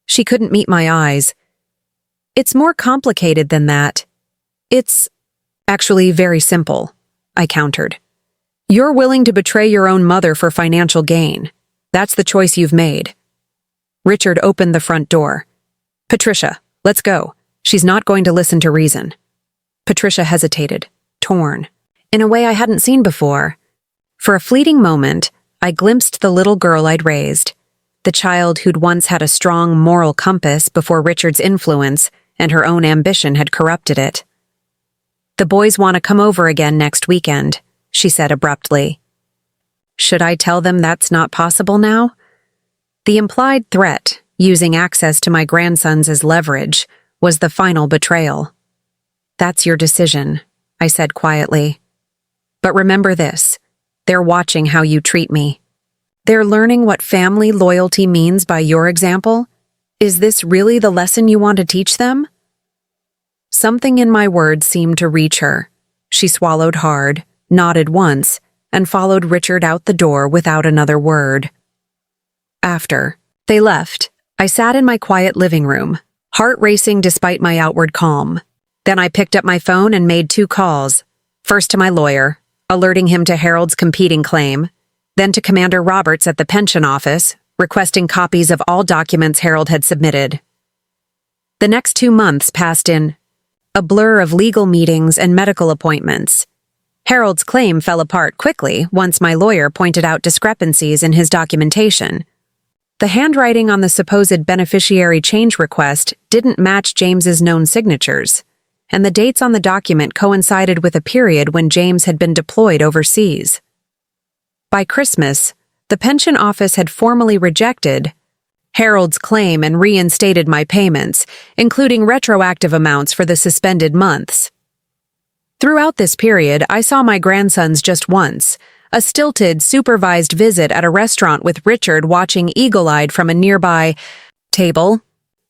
She couldn't meet my eyes. It's more complicated than that. It's actually very simple, I countered. You're willing to betray your own mother for financial gain. That's the choice you've made. Richard opened the front door. Patricia, let's go. She's not going to listen to reason. Patricia hesitated, torn, in a way I hadn't seen before. For a fleeting moment, I glimpsed the little girl I'd raised, the child who'd once had a strong moral compass before Richard's influence and her own ambition had corrupted it. The boys want to come over again next weekend, she said abruptly. Should I tell them that's not possible now? The implied threat, using access to my grandsons as leverage, was the final betrayal. That's your decision, I said quietly. But remember this, they're watching how you treat me. They're learning what family loyalty means by your example. Is this really the lesson you want to teach them? Something in my words seemed to reach her. She swallowed hard, nodded once, and followed Richard out the door without another word. After they left, I sat in my quiet living room, heart racing despite my outward calm. Then I picked up my phone and made 2 calls, first to my lawyer, alerting him to Harold's competing claim, then to Commander Roberts at the pension office, requesting copies of all documents Harold had submitted. The next 2 months passed in a blur of legal meetings and medical appointments. Harold's claim fell apart quickly once my lawyer pointed out discrepancies in his documentation. The handwriting on the supposed beneficiary change request didn't match James's known signatures, and the dates on the document coincided with a period when James had been deployed overseas. By Christmas, the pension office had formally rejected Harold's claim and reinstated my payments, including retroactive amounts for the suspended months. Throughout this period, I saw my grandsons just once, a stilted, supervised visit at a restaurant with Richard watching eagle-eyed from a nearby table.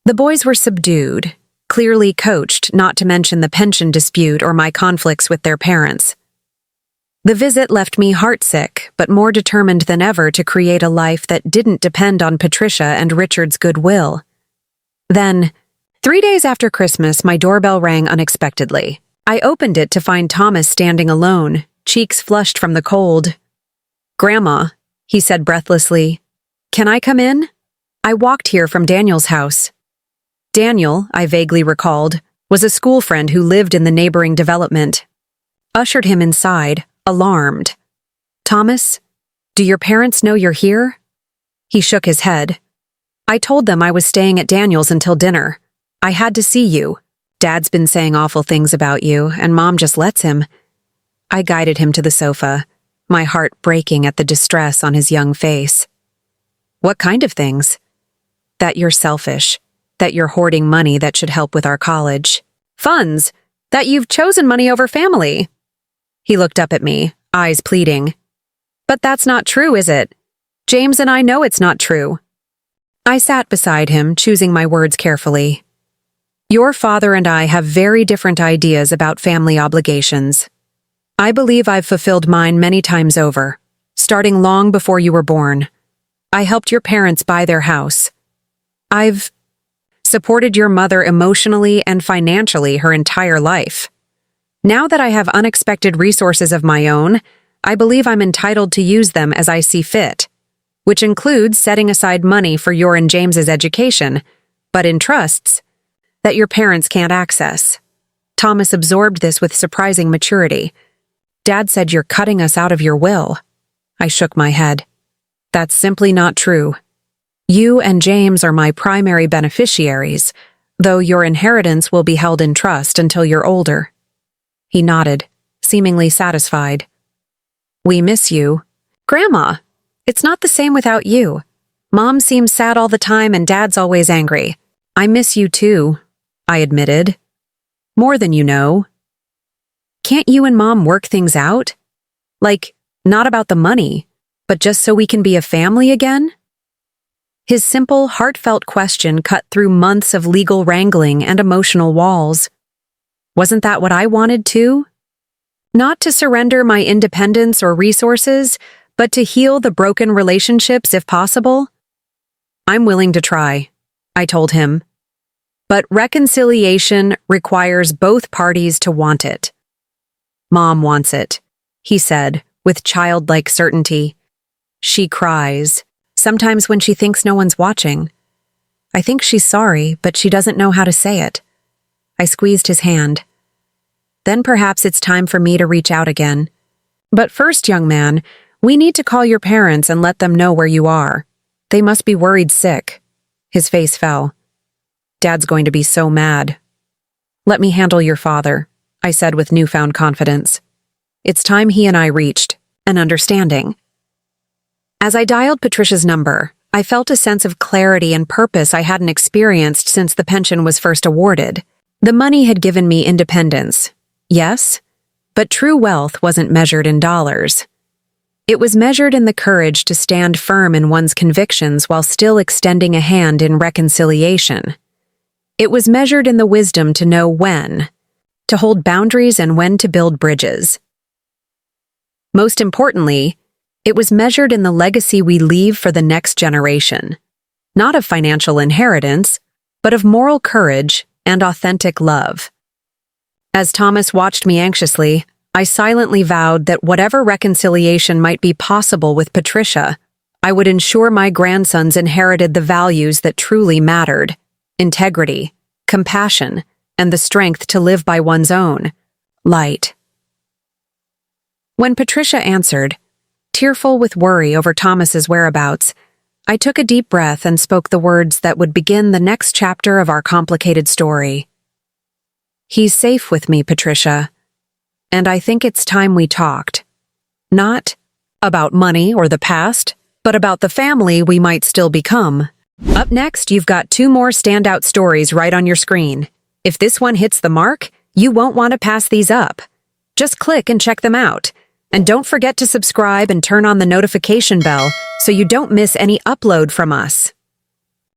The boys were subdued, clearly coached not to mention the pension dispute or my conflicts with their parents. The visit left me heartsick, but more determined than ever to create a life that didn't depend on Patricia and Richard's goodwill. Then, 3 days after Christmas, my doorbell rang unexpectedly. I opened it to find Thomas standing alone, cheeks flushed from the cold. "Grandma," he said breathlessly, "can I come in? I walked here from Daniel's house." Daniel, I vaguely recalled, was a school friend who lived in the neighboring development. Ushered him inside, alarmed. "Thomas, do your parents know you're here?" He shook his head. "I told them I was staying at Daniel's until dinner. I had to see you. Dad's been saying awful things about you, and Mom just lets him." I guided him to the sofa, my heart breaking at the distress on his young face. "What kind of things?" "That you're selfish, that you're hoarding money that should help with our college. Funds, that you've chosen money over family." He looked up at me, eyes pleading. "But that's not true, is it? James and I know it's not true." I sat beside him, choosing my words carefully. "Your father and I have very different ideas about family obligations. I believe I've fulfilled mine many times over, starting long before you were born. I helped your parents buy their house. I've supported your mother emotionally and financially her entire life. Now that I have unexpected resources of my own, I believe I'm entitled to use them as I see fit. which includes setting aside money for your and James's education, but in trusts that your parents can't access. Thomas absorbed this with surprising maturity. Dad said you're cutting us out of your will. I shook my head. That's simply not true. You and James are my primary beneficiaries, though your inheritance will be held in trust until you're older. He nodded, seemingly satisfied. We miss you. Grandma, it's not the same without you. Mom seems sad all the time and Dad's always angry. I miss you too, I admitted. More than you know. Can't you and Mom work things out? Like, not about the money, but just so we can be a family again? His simple, heartfelt question cut through months of legal wrangling and emotional walls. Wasn't that what I wanted too? Not to surrender my independence or resources, but to heal the broken relationships if possible? I'm willing to try, I told him. But reconciliation requires both parties to want it. Mom wants it, he said, with childlike certainty. She cries, sometimes when she thinks no one's watching. I think she's sorry, but she doesn't know how to say it. I squeezed his hand. Then perhaps it's time for me to reach out again. But first, young man, we need to call your parents and let them know where you are. They must be worried sick. His face fell. Dad's going to be so mad. Let me handle your father, I said with newfound confidence. It's time he and I reached an understanding. As I dialed Patricia's number, I felt a sense of clarity and purpose I hadn't experienced since the pension was first awarded. The money had given me independence, yes, but true wealth wasn't measured in dollars. It was measured in the courage to stand firm in one's convictions while still extending a hand in reconciliation. It was measured in the wisdom to know when to hold boundaries and when to build bridges. Most importantly, it was measured in the legacy we leave for the next generation, not of financial inheritance, but of moral courage and authentic love. As Thomas watched me anxiously, I silently vowed that whatever reconciliation might be possible with Patricia, I would ensure my grandsons inherited the values that truly mattered: integrity, compassion, and the strength to live by one's own light. When Patricia answered, tearful with worry over Thomas's whereabouts, I took a deep breath and spoke the words that would begin the next chapter of our complicated story. He's safe with me, Patricia, and I think it's time we talked. Not about money or the past, but about the family we might still become. Up next, you've got 2 more standout stories right on your screen. If this one hits the mark, you won't want to pass these up. Just click and check them out. And don't forget to subscribe and turn on the notification bell so you don't miss any upload from us.